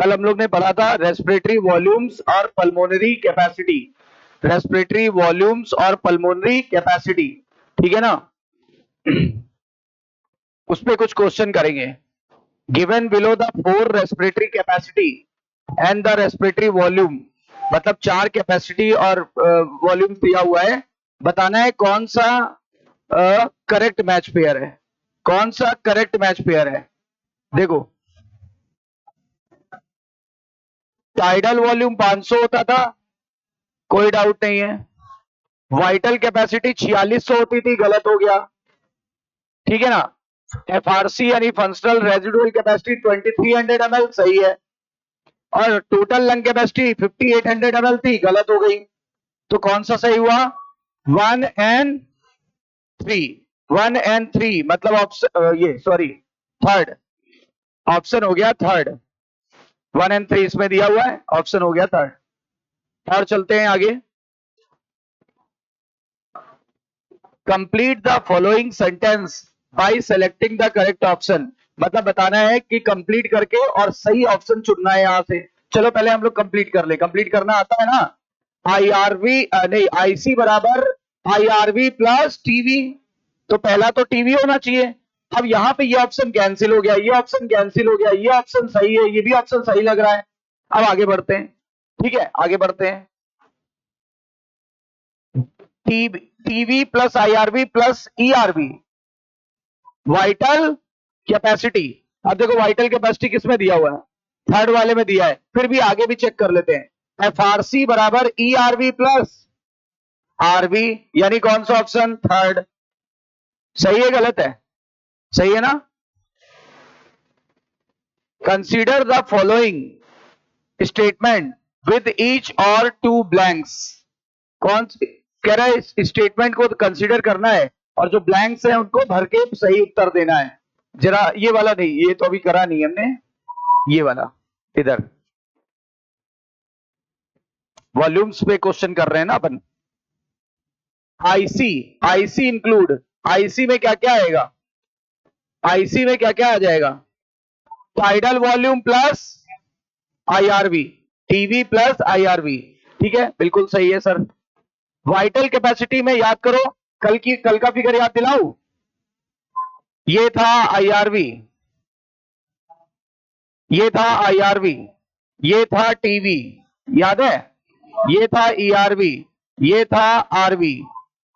कल हम लोग ने पढ़ा था रेस्पिरेटरी वॉल्यूम्स और पल्मोनरी कैपेसिटी, रेस्पिरेटरी वॉल्यूम्स और पल्मोनरी कैपेसिटी, ठीक है ना। उस पे कुछ क्वेश्चन करेंगे। Given below the 4 respiratory capacity and the respiratory volume, मतलब 4 कैपेसिटी और वॉल्यूम दिया हुआ है, बताना है कौन सा करेक्ट मैच पेयर है, कौन सा करेक्ट मैच पेयर है। देखो टाइडल वॉल्यूम 500 होता था, कोई डाउट नहीं है। वाइटल कैपेसिटी 4600 होती थी, गलत हो गया, ठीक है ना। एफआरसी यानी फंक्शनल रेजिडुअल कैपेसिटी 2300 ml सही है, और टोटल लंग कैपेसिटी 5800 ml थी, गलत हो गई। तो कौन सा सही हुआ? 1 and 3, 1 and 3 मतलब ऑप्शन ये सॉरी थर्ड ऑप्शन हो गया थर्ड, 1 and 3 इसमें दिया हुआ है, ऑप्शन हो गया थर्ड। और चलते हैं आगे। Complete the following sentence by selecting the correct option, मतलब बताना है कि कंप्लीट करके और सही ऑप्शन चुनना है यहां से। चलो पहले हम लोग कंप्लीट कर ले, कंप्लीट करना आता है ना। आईआरवी नहीं, आईसी बराबर आईआरवी प्लस टीवी, तो पहला तो टीवी होना चाहिए। अब यहाँ पे ये ऑप्शन कैंसिल हो गया, ये ऑप्शन कैंसिल हो गया, ये ऑप्शन सही है, ये भी ऑप्शन सही लग रहा है। अब आगे बढ़ते हैं, ठीक है, आगे बढ़ते हैं। TV plus IRV plus ERV, vital capacity. अब देखो वाइटल कैपेसिटी किसमें दिया हुआ है? थर्ड वाले में दिया है, फिर भी आगे भी चेक कर लेते हैं। एफआरसी बराबर ईआरवी प्लस आरवी, यानी कौन सा ऑप्शन? थर्ड। सही है गलत है? सही है ना। Consider the following statement with each और 2 ब्लैंक्स। कौन कह रहा है? इस स्टेटमेंट को कंसीडर करना है और जो ब्लैंक्स हैं उनको भर के सही उत्तर देना है। जरा ये वाला नहीं, ये तो अभी करा नहीं हमने, ये वाला इधर वॉल्यूम्स पे क्वेश्चन कर रहे हैं ना अपन। आईसी, आईसी इंक्लूड, आईसी में क्या क्या आएगा? आईसी में क्या क्या आ जाएगा? Tidal volume plus IRV, TV plus IRV, ठीक है, बिल्कुल सही है सर। वाइटल कैपेसिटी में याद करो, कल का फिगर याद दिलाऊं। ये था आईआरवी, ये था आईआरवी, ये था टीवी, याद है, ये था ईआरवी, ये था आरवी।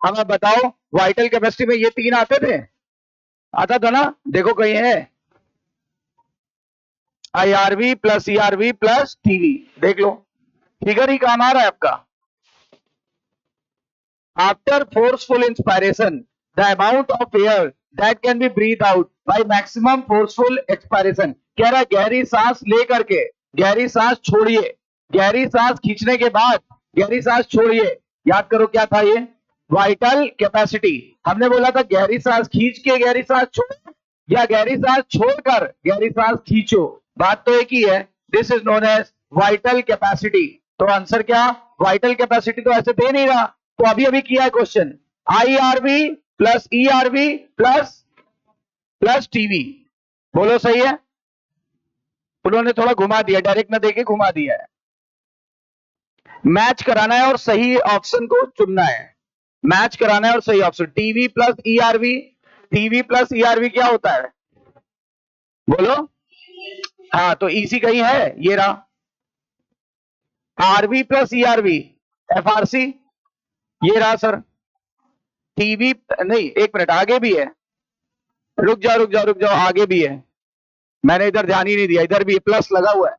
अब आप बताओ वाइटल कैपेसिटी में ये 3 आते थे? आता था ना। देखो कहीं है IRV plus ERV plus TV, देख लो फिगर ही काम आ रहा है आपका। After forceful inspiration the amount of air that can be breathe out by maximum forceful expiration. कह रहा है गहरी सांस लेकर के, गहरी सांस छोड़िए, गहरी सांस खींचने के बाद गहरी सांस छोड़िए। याद करो क्या था ये? Vital capacity. हमने बोला था गहरी सांस खींच के गहरी सांस छोड़ो या गहरी सांस छोड़कर गहरी सांस खींचो, बात तो एक ही है। This is known as vital capacity. तो आंसर क्या? वाइटल कैपेसिटी तो ऐसे दे नहीं रहा, तो अभी अभी किया है question, IRV plus ERV plus plus TV. बोलो सही है? उन्होंने थोड़ा घुमा दिया, डायरेक्ट ना देके घुमा दिया है। मैच कराना है और सही ऑप्शन को चुनना है, मैच कराना है और सही option. TV plus ERV, TV plus ERV क्या होता है? बोलो। हाँ तो इसी का ही है, ये रहा आरवी प्लस ईआरवी, एफआरसी, ये रहा सर। टीवी नहीं, एक मिनट आगे भी है, रुक जाओ रुक जाओ रुक जाओ, आगे भी है, मैंने इधर ध्यान ही नहीं दिया, इधर भी प्लस लगा हुआ है।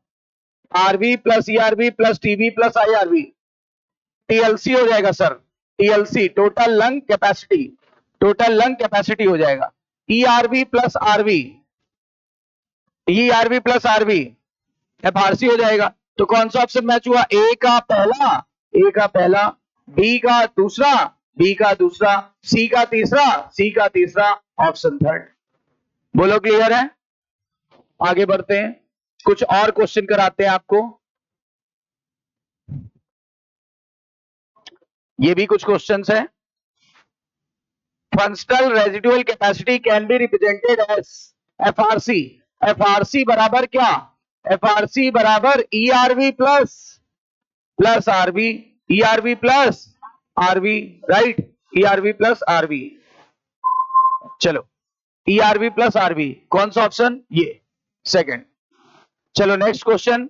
RV plus ERV plus TV plus IRV, TLC हो जाएगा sir, TLC total lung capacity, total lung capacity हो जाएगा। ERV plus RV, ERV plus RV FRC हो जाएगा। तो कौन सा ऑप्शन मैच हुआ? ए का पहला, ए का पहला, बी का दूसरा, बी का दूसरा, सी का तीसरा, सी का तीसरा, ऑप्शन थर्ड। बोलो क्लियर है? आगे बढ़ते हैं, कुछ और क्वेश्चन कराते हैं आपको। ये भी कुछ क्वेश्चंस हैं। Functional residual capacity can be represented as FRC, FRC बराबर क्या? FRC बराबर ERV plus RV, ERV plus RV, right, ERV plus RV। चलो ERV प्लस RV, कौन सा ऑप्शन? ये सेकंड। चलो next question,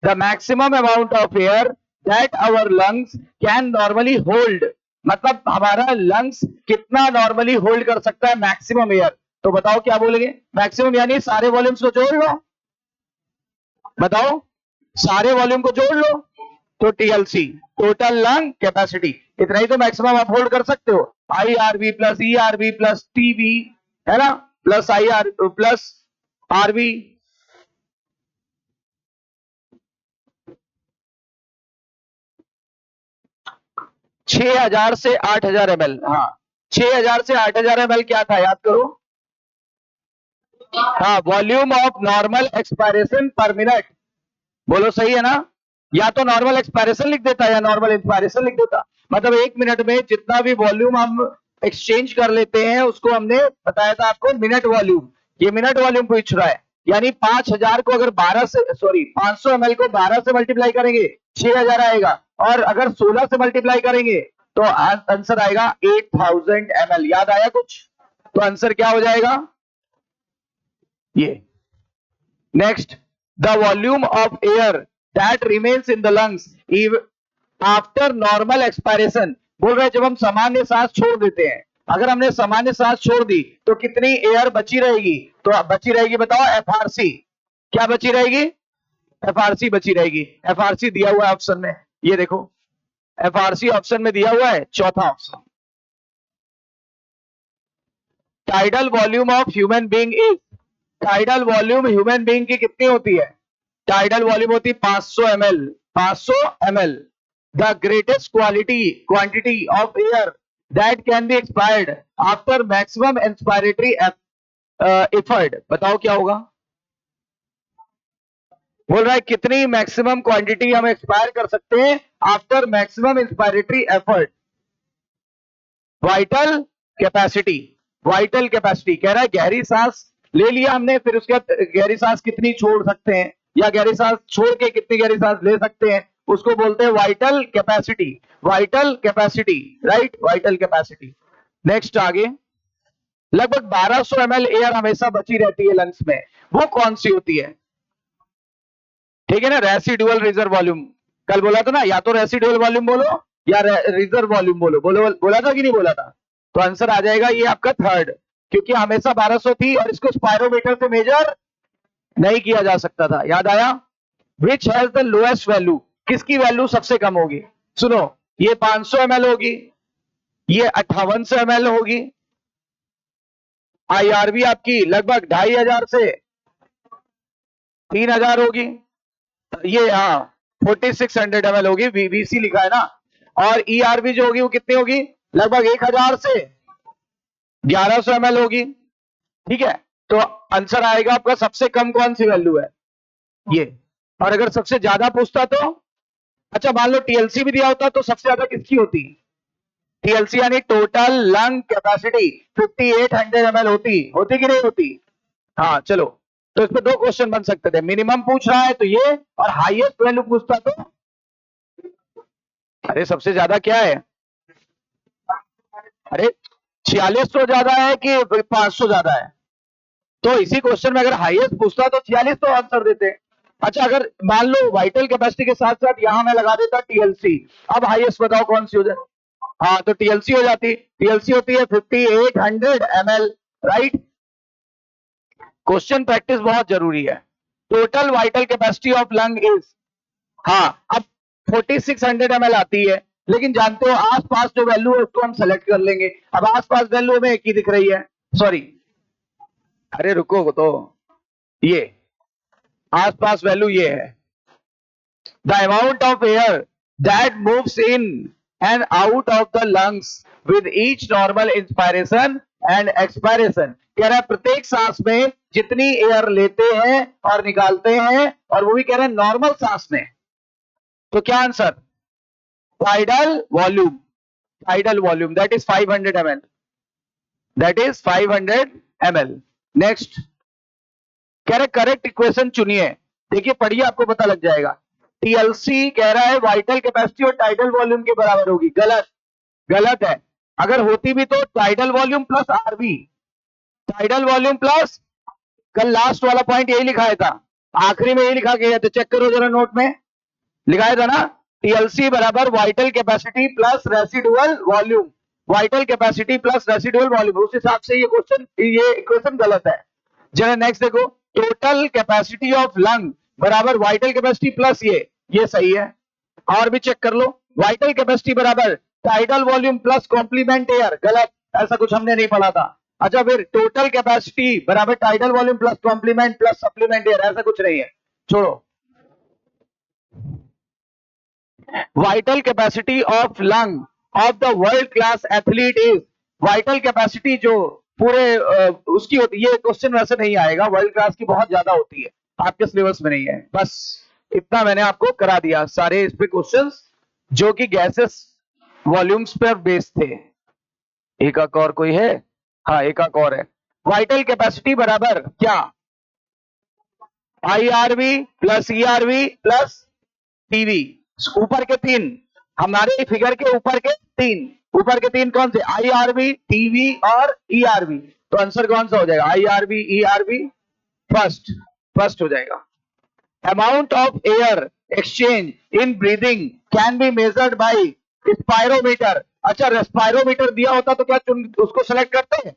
the maximum amount of air that our lungs can normally hold, मतलब हमारा लंग्स कितना नॉर्मली होल्ड कर सकता है मैक्सिमम एयर। तो बताओ क्या बोलेंगे? मैक्सिमम यानी सारे वॉल्यूम्स को जोड़ लो, बताओ सारे वॉल्यूम को जोड़ लो, तो TLC, टोटल लंग कैपेसिटी, इतना ही तो मैक्सिमम आप होल्ड कर सकते हो। IRV plus ERV plus TV, है ना, प्लस IR प्लस RV। 6000 से 8000 ml, हाँ 6000 से 8000 ml क्या था याद करो? हाँ, वॉल्यूम ऑफ नॉर्मल एक्सपायरेशन पर मिनट। बोलो सही है ना? या तो नॉर्मल एक्सपायरेशन लिख देता या नॉर्मल इंस्पायरेशन लिख देता, मतलब 1 मिनट में जितना भी वॉल्यूम हम एक्सचेंज कर लेते हैं उसको हमने बताया था आपको मिनट वॉल्यूम। ये मिनट वॉल्यूम पूछ रहा है, यानी 5000 को अगर 500 ml को 12 से मल्टीप्लाई करेंगे 6000 आएगा, और अगर 16 से मल्टीप्लाई करेंगे तो आंसर आएगा 8000 ml। याद आया कुछ? तो आंसर क्या हो जाएगा? ये। Next, the volume of air that remains in the lungs after normal expiration. बोल रहे हैं जब हम सामान्य सांस छोड़ देते हैं, अगर हमने सामान्य सांस छोड़ दी तो कितनी एयर बची रहेगी? तो बची रहेगी, बताओ FRC। क्या बची रहेगी? FRC बची रहेगी। FRC दिया हुआ है ऑप्शन में, ये देखो FRC ऑप्शन में दिया हुआ है, चौथा option. Tidal volume of human being is, tidal volume human being की कितनी होती है? टाइडल वॉल्यूम होती है 500 ml, 500 ml। The greatest quantity of air that can B expired after maximum inspiratory effort, बताओ क्या होगा? बोल रहा है कितनी मैक्सिमम क्वांटिटी हम एक्सपायर कर सकते हैं after maximum inspiratory effort. Vital capacity, vital capacity कह रहा है गहरी सांस ले लिया हमने, फिर उसके बाद गहरी सांस कितनी छोड़ सकते हैं, या गहरी सांस छोड़ के कितनी गहरी सांस ले सकते हैं, उसको बोलते हैं vital capacity. Vital capacity, right, vital capacity. Next आगे, लगभग 1200 ml एयर हमेशा बची रहती है लंग्स में, वो कौन सी होती है? ठीक है ना, रेसिडुअल रिजर्व वॉल्यूम, कल बोला था ना, या तो रेसिडुअल वॉल्यूम बोलो या रिजर्व वॉल्यूम बोलो, बोला था कि नहीं बोला था? तो आंसर आ जाएगा ये आपका थर्ड, क्योंकि हमेशा 1200 थी और इसको स्पायरोमीटर से मेजर नहीं किया जा सकता था। याद आया? Which has the lowest value, किसकी वैल्यू सबसे कम होगी? सुनो, ये 500 ml होगी, ये 5800 ml होगी, IRV आपकी लगभग 2500 से 3000 होगी, ये हाँ 4600 ml होगी, VC लिखा है ना, और ERV जो होगी वो कितनी होगी? लगभग 1000 से 1100 ml होगी। ठीक है, तो आंसर आएगा आपका सबसे कम कौन सी वैल्यू है? ये। और अगर सबसे ज्यादा पूछता तो, अच्छा मान लो TLC भी दिया होता तो सबसे ज्यादा किसकी होती? TLC यानी टोटल लंग कैपेसिटी 5800 ml होती कि नहीं होती? हाँ चलो, तो इसमें दो क्वेश्चन बन सकते थे, मिनिमम पूछ रहा है तो ये, और हाईएस्ट वैल्यू पूछता तो, अरे सबसे ज्यादा क्या है? अरे 4600 ज्यादा है कि 500 ज्यादा है? तो इसी क्वेश्चन में अगर हाईएस्ट पूछता तो 46 तो आंसर देते। अच्छा, अगर मान लो वाइटल कैपेसिटी के साथ साथ यहां मैं लगा देता TLC, अब हाईएस्ट बताओ कौन सी हो जाए? हाँ, तो TLC हो जाती, TLC होती है 5800 ml, राइट। क्वेश्चन प्रैक्टिस बहुत जरूरी है। Total vital capacity of lung is, हाँ अब 4600 ml आती है, लेकिन जानते हो आसपास जो वैल्यू है उसको हम सेलेक्ट कर लेंगे। अब आसपास वैल्यू हमें एक ही दिख रही है, सॉरी अरे रुको, तो ये आसपास वैल्यू ये है, the amount of air that moves in and out of the lungs with each normal inspiration and expiration. कह रहा है प्रत्येक सांस में जितनी एयर लेते हैं और निकालते हैं, और वो भी कह रहे हैं नॉर्मल सांस में, तो क्या answer? Tidal volume, tidal volume that is 500 ml, that is 500 ml। Next, कह रहे करेक्ट इक्वेशन चुनिए देखिए पढ़िए, आपको पता लग जाएगा। टीएलसी कह रहा है वाइटल कैपेसिटी और टाइडल वॉल्यूम के बराबर होगी। गलत, गलत है। अगर होती भी तो tidal volume plus RV, tidal volume plus, कल लास्ट वाला पॉइंट यही लिखाया था, आखिरी में यही लिखा गया, तो चेक करो जरा नोट में लिखाया था ना, टीएलसी बराबर vital capacity plus residual volume, vital capacity plus residual volume. उस हिसाब से ये इक्वेशन गलत है। जरा नेक्स्ट देखो, टोटल कैपेसिटी ऑफ लंग बराबर वाइटल कैपेसिटी प्लस ये सही है। और भी चेक कर लो, वाइटल कैपेसिटी बराबर tidal volume plus complement air, गलत, ऐसा कुछ हमने नहीं पढ़ा था। अच्छा फिर टोटल कैपेसिटी बराबर tidal volume plus complement plus supplement air, ऐसा कुछ नहीं है, छोड़ो। Vital capacity of lung of the world class athlete is, vital capacity जो पूरे उसकी होती है, ये क्वेश्चन वैसे नहीं आएगा, वर्ल्ड क्लास की बहुत ज्यादा होती है, आपके सिलेबस में नहीं है। बस इतना मैंने आपको करा दिया, सारे इस पे क्वेश्चंस जो कि गैसेस वॉल्यूम्स पर बेस्ड थे। एक और कोई है? हाँ एक और है। वाइटल कैपेसिटी बराबर क्या? IRV plus ERV plus TV, ऊपर के तीन, हमारे फिगर के ऊपर के तीन, ऊपर के तीन कौन से? आईआरवी, टीवी और ईआरवी। तो आंसर कौन सा हो जाएगा? आईआरवी ईआरवी, फर्स्ट, फर्स्ट हो जाएगा। Amount of air exchange in breathing can be measured by spirometer. अच्छा रेस्पायरोमीटर दिया होता तो क्या उसको सेलेक्ट करते हैं?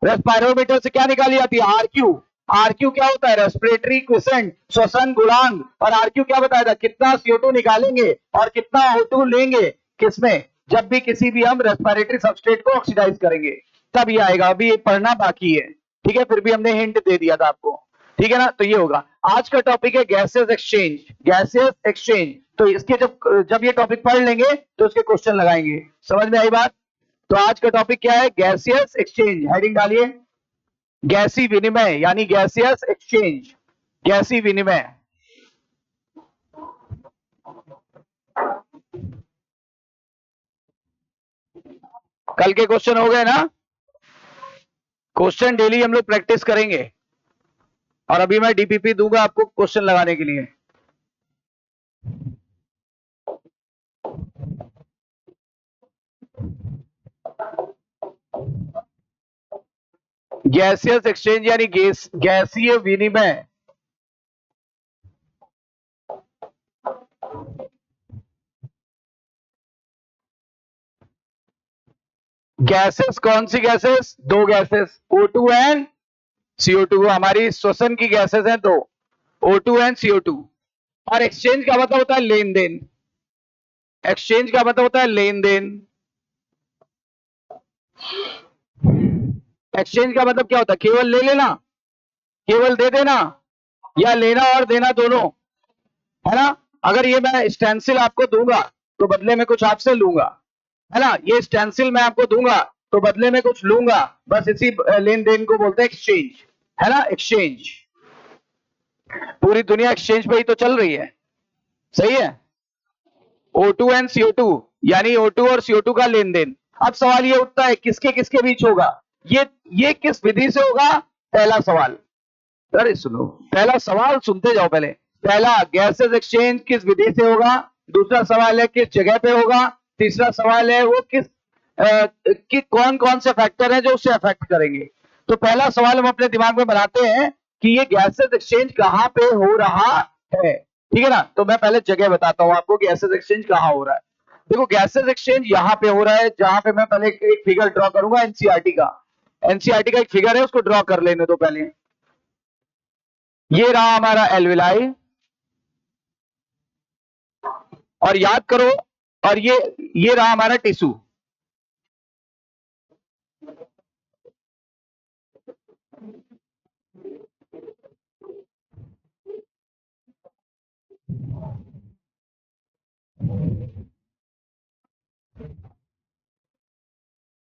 रेस्पायरोमीटर से क्या निकाली जाती है? आरक्यू। आरक्यू क्या होता है? रेस्पिरेटरी क्विसेंट, श्वसन गुणांक। और आरक्यू क्या बताया था? कितना CO2 निकालेंगे और कितना O2 लेंगे, किसमें? जब भी किसी भी हम रेस्पिरेटरी सबस्ट्रेट को ऑक्सीडाइज करेंगे, तब ये आएगा। अभी ये पढ़ना बाकी है, ठीक है, फिर भी हमने हिंट दे दिया था आपको, ठीक है ना। तो ये होगा आज का टॉपिक है गैसेस एक्सचेंज, गैसेस एक्सचेंज। तो इसके जब ये टॉपिक पढ़ लेंगे तो इसके क्वेश्चन लगाएंगे। समझ में आई बात? तो आज का टॉपिक क्या है? Gaseous exchange. हेडिंग डालिए, गैसी विनिमय, यानी गैसियस एक्सचेंज, गैसी विनिमय। कल के क्वेश्चन हो गए ना? क्वेश्चन डेली हम लोग प्रैक्टिस करेंगे, और अभी मैं डीपीपी दूंगा आपको क्वेश्चन लगाने के लिए। गैसियस एक्सचेंज यानी गैसीय विनिमय। गैसेस कौन सी गैसेस? दो गैसेस, O2 एंड CO2, हमारी श्वसन की गैसेस हैं दो, O2 एंड CO2। और एक्सचेंज का मतलब होता है लेन देन, एक्सचेंज का मतलब होता है लेन देन। एक्सचेंज का मतलब क्या होता है? केवल ले लेना, केवल दे देना, या लेना और देना दोनों, है ना। अगर ये मैं स्टेंसिल आपको दूंगा तो बदले में कुछ आपसे लूंगा, है ना। ये स्टेंसिल मैं आपको दूंगा तो बदले में कुछ लूंगा, बस इसी लेन देन को बोलते हैं एक्सचेंज, है ना, एक्सचेंज। पूरी दुनिया एक्सचेंज पे ही तो चल रही है, सही है। O2 एंड CO2 यानी O2 और CO2 का लेन देन। अब सवाल ये उठता है किसके किसके बीच होगा? ये किस विधि से होगा? पहला सवाल, अरे सुनो, पहला सवाल सुनते जाओ पहले। पहला, गैसेस एक्सचेंज किस विधि से होगा? दूसरा सवाल है किस जगह पे होगा? तीसरा सवाल है वो कि कौन कौन से फैक्टर हैं जो उसे अफेक्ट करेंगे। तो पहला सवाल हम अपने दिमाग में बनाते हैं कि ये गैसेस एक्सचेंज कहां पे हो रहा है, ठीक है ना। तो मैं पहले जगह बताता हूं आपको कि गैसेस एक्सचेंज कहां हो रहा है। देखो गैसेस एक्सचेंज यहां पे हो रहा है, जहां पे मैं पहले एक फिगर ड्रॉ करूंगा एनसीईआरटी का। एनसीईआरटी का एक फिगर है, उसको ड्रॉ कर लेने दो पहले। ये रहा हमारा एल्विलाई, और याद करो, और ये रहा हमारा टिश्यू।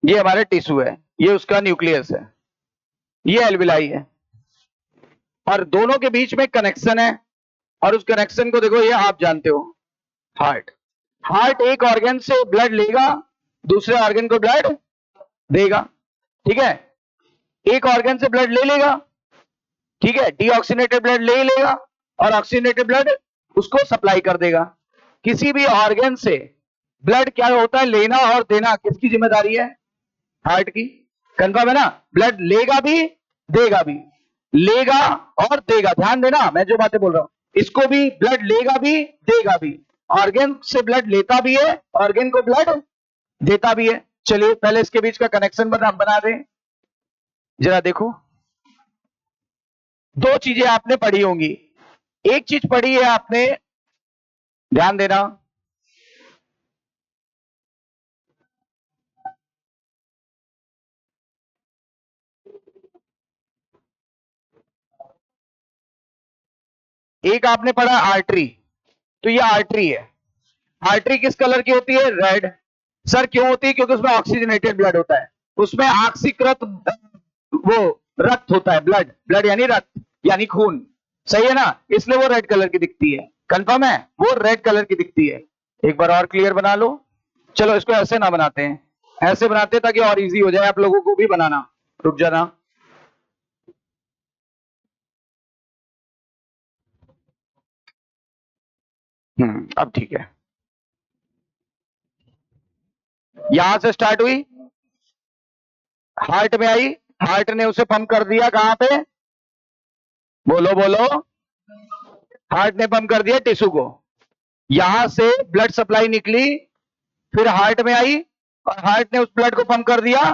ये हमारा टिश्यू है, ये उसका न्यूक्लियस है, ये एल्विलाई है, और दोनों के बीच में कनेक्शन है। और उस कनेक्शन को देखो, ये आप जानते हो, हार्ट। हार्ट एक ऑर्गन से ब्लड लेगा, दूसरे ऑर्गन को ब्लड देगा, ठीक है। एक ऑर्गन से ब्लड ले लेगा, ठीक है, डीऑक्सीनेटेड ब्लड ले ही लेगा, और ऑक्सीजनेटेड ब्लड उसको सप्लाई कर देगा। किसी भी ऑर्गन से ब्लड क्या होता है, लेना और देना किसकी जिम्मेदारी है? हार्ट की। कंफर्म है ना? ब्लड लेगा भी देगा भी, लेगा और देगा। ध्यान देना मैं जो बातें बोल रहा हूं, इसको भी ब्लड लेगा भी देगा भी। ऑर्गन से ब्लड लेता भी है, ऑर्गन को ब्लड देता भी है। चलिए पहले इसके बीच का कनेक्शन बना दें। जरा देखो, दो चीजें आपने पढ़ी होंगी। एक चीज पढ़ी है आपने, ध्यान देना, एक आपने पढ़ा आर्टरी। तो ये आर्टरी है। आर्टरी किस कलर की होती है? रेड। सर क्यों होती है? क्योंकि उसमें ऑक्सीजनेटेड ब्लड होता है, उसमें ऑक्सीकृत वो रक्त होता है। ब्लड, ब्लड यानी रक्त यानी खून, सही है ना? इसलिए वो रेड कलर की दिखती है। कंफर्म है? वो रेड कलर की दिखती है। एक बार और क्लियर बना लो। चलो इसको ऐसे ना बनाते हैं, ऐसे बनाते हैं ताकि और इजी हो जाए आप लोगों को भी बनाना। रुक जाना, अब ठीक है। यहां से स्टार्ट हुई, हार्ट में आई, हार्ट ने उसे पंप कर दिया कहां पे? बोलो बोलो। हार्ट ने पंप कर दिया टिश्यू को, यहां से ब्लड सप्लाई निकली, फिर हार्ट में आई और हार्ट ने उस ब्लड को पंप कर दिया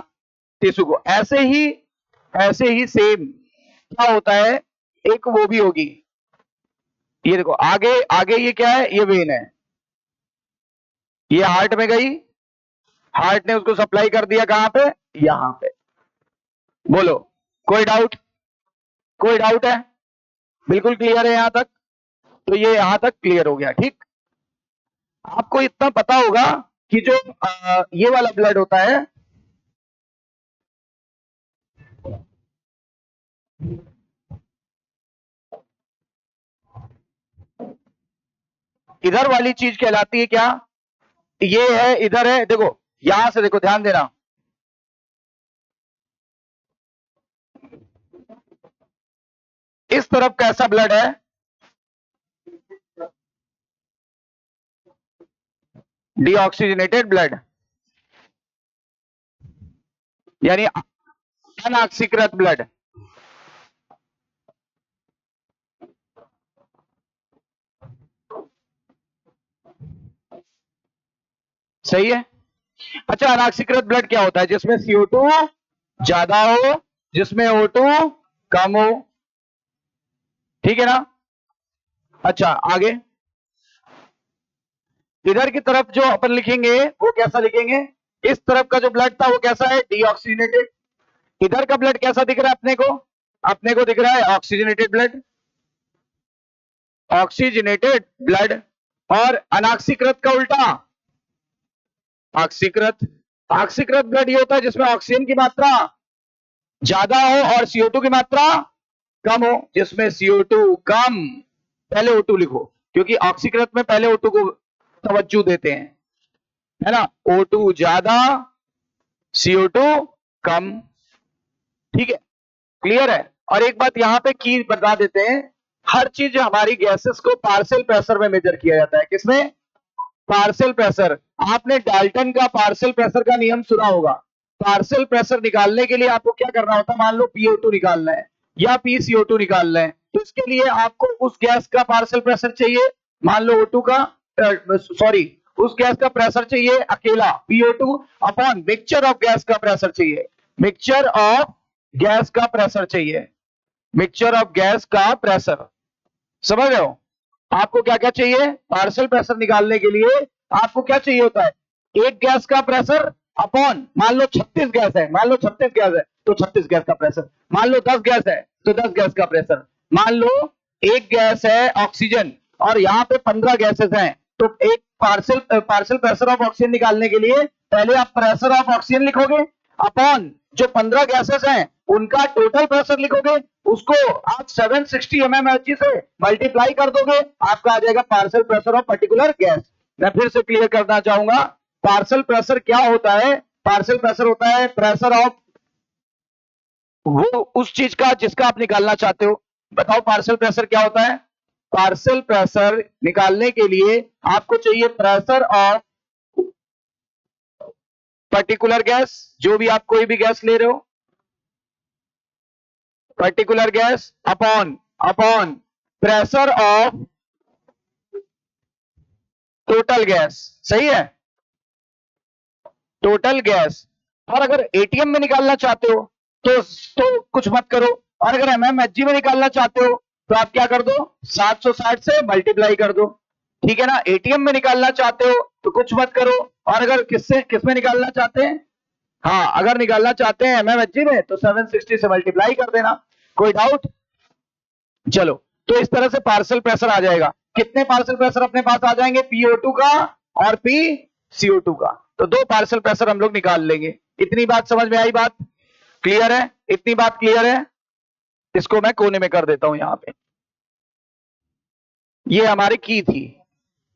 टिश्यू को। ऐसे ही सेम क्या होता है, एक वो भी होगी। ये देखो आगे आगे, ये क्या है? ये वेन है, ये हार्ट में गई, हार्ट ने उसको सप्लाई कर दिया कहां पे? यहां पे। बोलो, कोई डाउट? कोई डाउट है? बिल्कुल क्लियर है यहां तक? तो ये यहां तक क्लियर हो गया, ठीक। आपको इतना पता होगा कि जो ये वाला ब्लड होता है, इधर वाली चीज कहलाती है क्या? ये है, इधर है, देखो यहां से देखो, ध्यान देना। इस तरफ कैसा ब्लड है? डीऑक्सीजनेटेड ब्लड, यानी अनऑक्सीकृत ब्लड। सही है। अच्छा, अनऑक्सीकृत ब्लड क्या होता है? जिसमें CO2 ज्यादा हो, जिसमें O2 कम हो, ठीक है ना? अच्छा आगे, इधर की तरफ जो अपन लिखेंगे वो कैसा लिखेंगे? इस तरफ का जो ब्लड था वो कैसा है? डीऑक्सीजनेटेड। इधर का ब्लड कैसा दिख रहा है अपने को? अपने को दिख रहा है ऑक्सीजनेटेड ब्लड, ऑक्सीजनेटेड ब्लड। और अनाक्सीकृत का उल्टा ऑक्सीकृत। ऑक्सीकृत ब्लड ये होता है जिसमें ऑक्सीजन की मात्रा ज्यादा हो और CO2 की मात्रा कम हो। जिसमें CO2 कम, पहले O2 लिखो, क्योंकि ऑक्सीकृत में पहले O2 को तवज्जो देते हैं, है ना? O2 ज्यादा, CO2 कम, ठीक है, क्लियर है। और एक बात यहां पे की बता देते हैं, हर चीज हमारी गैसेस को पार्शियल प्रेशर में मेजर किया जाता है। किसमें? Partial pressure. आपने डाल्टन का पार्शियल प्रेशर का नियम सुना होगा। पार्शियल प्रेशर निकालने के लिए आपको क्या करना होता है? मान लो PO2 निकालना है या PCO2 निकालना है, तो इसके लिए आपको उस गैस का पार्शियल प्रेशर चाहिए, मान लो O2 का, सॉरी, उस गैस का प्रेशर चाहिए अकेला PO2 upon mixture of gas का प्रेशर चाहिए, मिक्सचर ऑफ गैस का प्रेशर चाहिए, मिक्सचर ऑफ गैस का प्रेशर। समझ रहे हो? आपको क्या क्या चाहिए पार्शियल प्रेशर निकालने के लिए? आपको क्या चाहिए होता है? एक गैस का प्रेशर अपॉन, मान लो 36 गैस है, मान लो 36 गैस है तो 36 गैस का प्रेशर, मान लो 10 गैस है तो 10 गैस का प्रेशर, मान लो एक गैस है ऑक्सीजन और यहाँ पे 15 गैसेस हैं, तो एक पार्शियल प्रेशर ऑफ ऑक्सीजन निकालने के लिए पहले आप प्रेशर ऑफ ऑक्सीजन लिखोगे अपॉन जो 15 गैसेस हैं उनका टोटल प्रेशर लिखोगे, उसको आप 760 mmHg से मल्टीप्लाई कर दोगे, आपका आ जाएगा partial pressure of particular gas. मैं फिर से क्लियर करना चाहूंगा, पार्शियल प्रेशर क्या होता है? पार्शियल प्रेशर होता है प्रेशर ऑफ वो उस चीज का जिसका आप निकालना चाहते हो। बताओ पार्शियल प्रेशर क्या होता है? पार्शियल प्रेशर निकालने के लिए आपको चाहिए प्रेशर ऑफ पर्टिकुलर गैस, जो भी आप कोई भी गैस ले रहे हो, particular gas upon pressure of total gas. सही है, टोटल गैस। और अगर एटीएम में निकालना चाहते हो तो कुछ मत करो, और अगर एमएमएचजी में निकालना चाहते हो तो आप क्या कर दो, 760 से मल्टीप्लाई कर दो। ठीक है ना। एटीएम में निकालना चाहते हो तो कुछ मत करो, और अगर किसमें निकालना चाहते हैं, हाँ अगर निकालना चाहते हैं एमएमएचजी में तो 760 से मल्टीप्लाई कर देना। कोई डाउट? चलो, तो इस तरह से पार्शियल प्रेशर आ जाएगा। कितने पार्शियल प्रेशर अपने पास आ जाएंगे, PO2 का और PCO2 का। तो दो पार्शियल प्रेशर हम लोग निकाल लेंगे। इतनी बात समझ में आई? बात क्लियर है? इतनी बात क्लियर है? इसको मैं कोने में कर देता हूं यहां पे। ये हमारी की थी,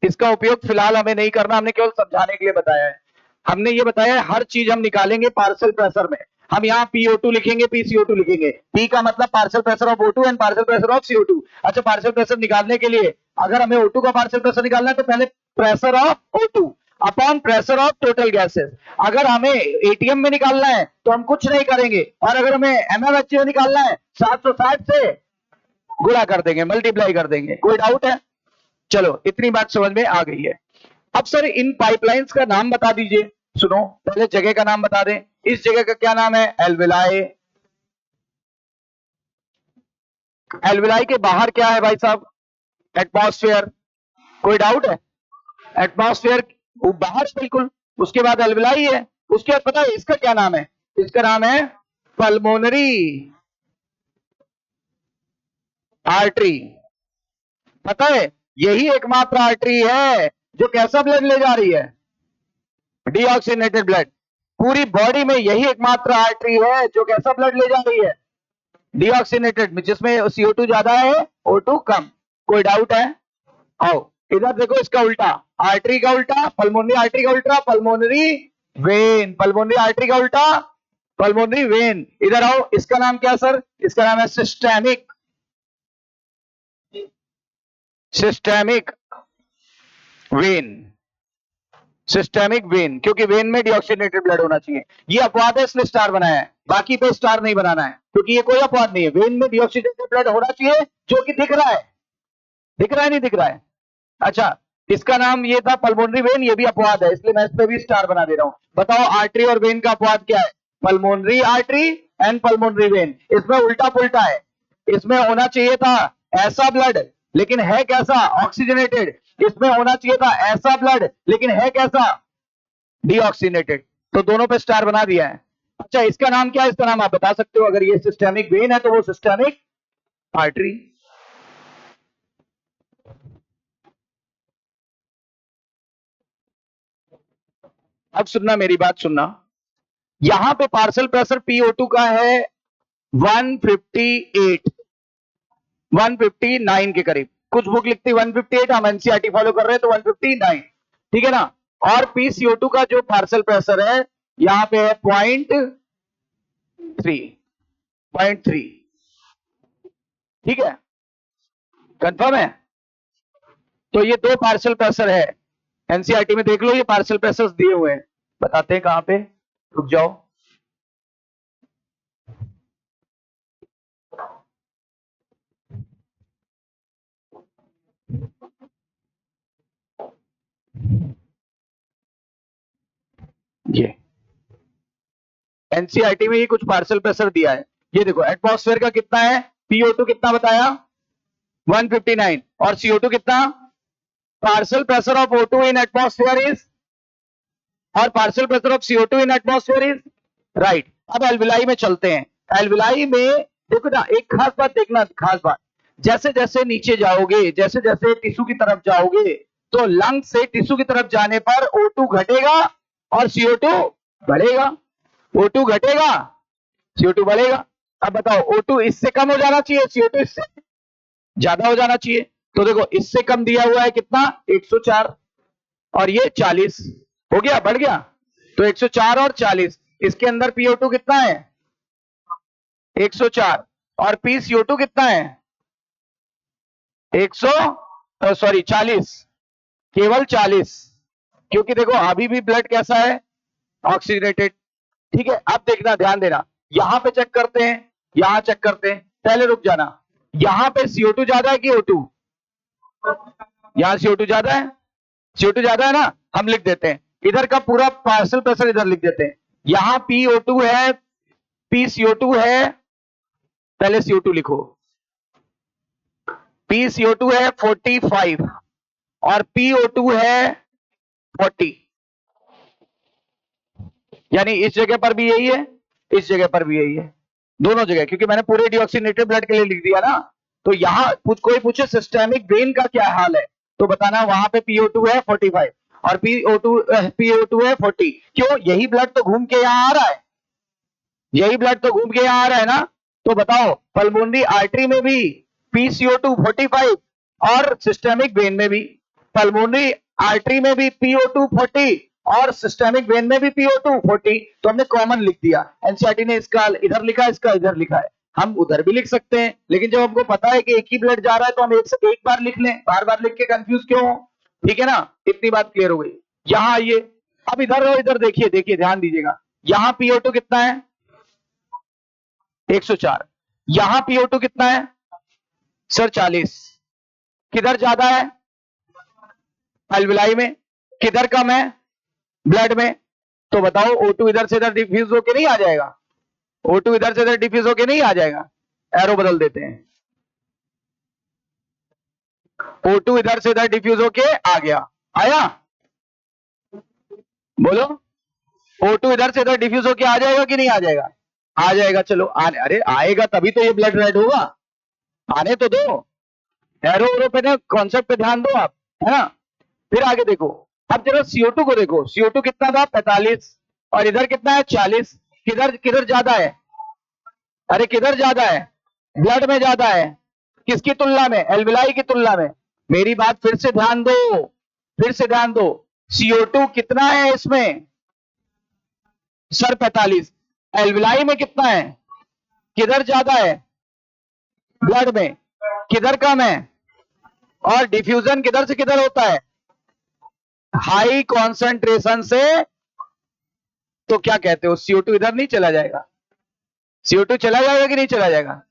इसका उपयोग फिलहाल हमें नहीं करना, हमने केवल समझाने के लिए बताया है। हमने ये बताया है हर चीज हम निकालेंगे पार्शियल प्रेशर में। हम यहाँ PO2 लिखेंगे, PCO2 लिखेंगे। P का मतलब partial pressure of O2 and partial pressure of CO2। अच्छा, पार्शियल प्रेशर निकालने के लिए अगर हमें O2 का पार्शियल प्रेशर निकालना है तो पहले pressure of O2 upon pressure of total gases. अगर हमें एटीएम में निकालना है तो हम कुछ नहीं करेंगे, और अगर हमें एमएमएचजी में निकालना है 760 से गुणा कर देंगे, मल्टीप्लाई कर देंगे। कोई डाउट है? चलो, इतनी बात समझ में आ गई है। अब सर इन पाइपलाइंस का नाम बता दीजिए। सुनो, पहले जगह का नाम बता दें। इस जगह का क्या नाम है? एल्विलाई। एल्विलाई के बाहर क्या है भाई साहब? एटमॉस्फेयर। कोई डाउट है? एटमॉस्फेयर बाहर बिल्कुल। उसके बाद एल्विलाई है। उसके बाद पता है इसका क्या नाम है? इसका नाम है पल्मोनरी आर्टरी। पता है, यही एकमात्र आर्टरी है जो कैसा ब्लड ले जा रही है? Deoxygenated blood. पूरी बॉडी में यही एकमात्र आर्टरी है जो कैसा ब्लड ले जा रही है? डीऑक्सीनेटेड, जिसमें CO2 ज्यादा है, O2 कम। कोई डाउट है? आओ इधर देखो, इसका उल्टा, आर्टरी का उल्टा, पल्मोनरी आर्टरी का उल्टा पल्मोनरी वेन। पल्मोनरी आर्टरी का उल्टा पल्मोनरी वेन। इधर आओ, इसका नाम क्या सर? इसका नाम है सिस्टेमिक वेन। सिस्टेमिक वेन, क्योंकि वेन में डीऑक्सीनेटेड ब्लड होना चाहिए। ये अपवाद है, इसलिए स्टार बनाया है, बाकी पे स्टार नहीं बनाना है, क्योंकि ये कोई अपवाद नहीं है। वेन में डीऑक्सीनेटेड ब्लड होना चाहिए, जो कि दिख रहा है। दिख रहा है नहीं दिख रहा है? अच्छा, इसका नाम ये था पल्मोनरी वेन, ये भी अपवाद है, इसलिए मैं इस पे भी स्टार बना दे रहा हूं। बताओ आर्टरी और वेन का अपवाद क्या है? Pulmonary artery and pulmonary vein. इसमें उल्टा पुल्टा है। इसमें होना चाहिए था ऐसा ब्लड, लेकिन है कैसा? ऑक्सीजनेटेड। इसमें होना चाहिए था ऐसा ब्लड, लेकिन है कैसा? डीऑक्सीनेटेड। तो दोनों पे स्टार बना दिया है। अच्छा, इसका नाम क्या है? इसका नाम आप बता सकते हो। अगर ये सिस्टेमिक वेन है तो वो सिस्टेमिक आर्टरी। अब सुनना, मेरी बात सुनना। यहां पे पार्शियल प्रेशर PO2 का है 158, 159 के करीब। कुछ बुक लिखती 158, हम एनसीईआरटी फॉलो कर रहे हैं तो 159। ठीक है ना। और PCO2 का जो पार्शियल प्रेशर है यहां पे है 0.3। ठीक है, कंफर्म है? तो ये दो पार्शियल प्रेशर है, एनसीईआरटी में देख लो, ये पार्शियल प्रेशर्स दिए हुए हैं। बताते हैं कहां पे, रुक जाओ। ये एनसीईआरटी में ये कुछ पार्शियल प्रेशर दिया है। ये देखो, एटमॉस्फेयर का कितना है? PO2 कितना बताया? 159। और CO2 कितना? Partial pressure of O2 in atmosphere is, और partial pressure of CO2 in atmosphere is, right. अब एल्विलाई में चलते हैं। एल्विलाई में देखो ना, एक खास बात देखना, खास बात, जैसे जैसे नीचे जाओगे, जैसे जैसे टिश्यू की तरफ जाओगे, तो लंग से टिश्यू की तरफ जाने पर O2 घटेगा और CO2 बढ़ेगा। O2 घटेगा, CO2 बढ़ेगा। अब बताओ, O2 इससे कम हो जाना चाहिए, CO2 इससे ज्यादा हो जाना चाहिए। तो देखो, इससे कम दिया हुआ है कितना? 104, और ये 40 हो गया, बढ़ गया। तो 104 और 40, इसके अंदर PO2 कितना है? 104। और PCO2 कितना है? 40, केवल 40, क्योंकि देखो अभी भी ब्लड कैसा है, ऑक्सीजनेटेड। ठीक है, अब देखना, ध्यान देना, यहां पे चेक करते हैं, यहां चेक करते हैं, पहले रुक जाना, यहां पे CO2 ज्यादा है कि O2? यहां CO2 ज्यादा है, CO2 ज्यादा है ना, हम लिख देते हैं, इधर का पूरा पार्शियल प्रेशर इधर लिख देते हैं, यहां PO2 है, PCO2 है, पहले CO2 लिखो, PCO2 है 45 और PO2 है 40, यानी इस जगह पर भी यही है, इस जगह पर भी यही है, दोनों जगह, क्योंकि मैंने पूरे डीऑक्सीनेटेड ब्लड के लिए लिख दिया ना। तो यहां कोई पूछे सिस्टेमिक वेन का क्या हाल है, तो बताना वहां पे PO2 है 45 और PO2 है 40। क्यों? यही ब्लड तो घूम के यहां आ रहा है, यही ब्लड तो घूम के यहां आ रहा है ना। तो बताओ, पल्मोनरी आर्टरी में भी PCO2 45 और सिस्टेमिक वेन में भी, पल्मोनरी आर्टरी में भी PO2 40 और सिस्टेमिक वेन में भी PO2 40। तो हमने कॉमन लिख दिया, एनसीईआरटी ने इसका इधर लिखा है, इसका इधर लिखा है, हम उधर भी लिख सकते हैं, लेकिन जब हमको पता है कि एक ही ब्लड जा रहा है तो हम एक बार लिख लें, बार बार लिख के कंफ्यूज क्यों हो? ठीक है ना, इतनी बात क्लियर हो गई। यहां आइए, अब इधर इधर देखिए, देखिए ध्यान दीजिएगा, यहां PO2 कितना है? 104। यहां PO2 कितना है सर? 40। किधर ज्यादा है? अल्विलाई में। किधर कम है? ब्लड में। तो बताओ, O2 इधर से इधर डिफ्यूज होके नहीं आ जाएगा? O2 इधर से इधर डिफ्यूज होके नहीं आ जाएगा? एरो बदल देते हैं, O2 इधर से इधर डिफ्यूज होके आ गया, आया? बोलो, O2 इधर से इधर डिफ्यूज होके आ जाएगा कि नहीं आ जाएगा? आ जाएगा। चलो अरे आएगा तभी तो ये ब्लड रेड होगा, आने तो दो, एरो पे ना, कॉन्सेप्ट पे ध्यान दो आप, है ना। फिर आगे देखो, अब जरा CO2 को देखो, CO2 कितना था? 45 और इधर कितना है? 40। किधर किधर ज्यादा है? अरे किधर ज्यादा है? ब्लड में ज्यादा है, किसकी तुलना में? एल्विलाई की तुलना में। मेरी बात फिर से ध्यान दो, फिर से ध्यान दो, CO2 कितना है इसमें सर? 45। एल्विलाई में कितना है? किधर ज्यादा है? ब्लड में। किधर कम है? और डिफ्यूजन किधर से किधर होता है? हाई कॉन्सेंट्रेशन से। तो क्या कहते हो, CO2 इधर नहीं चला जाएगा? CO2 चला जाएगा कि नहीं चला जाएगा?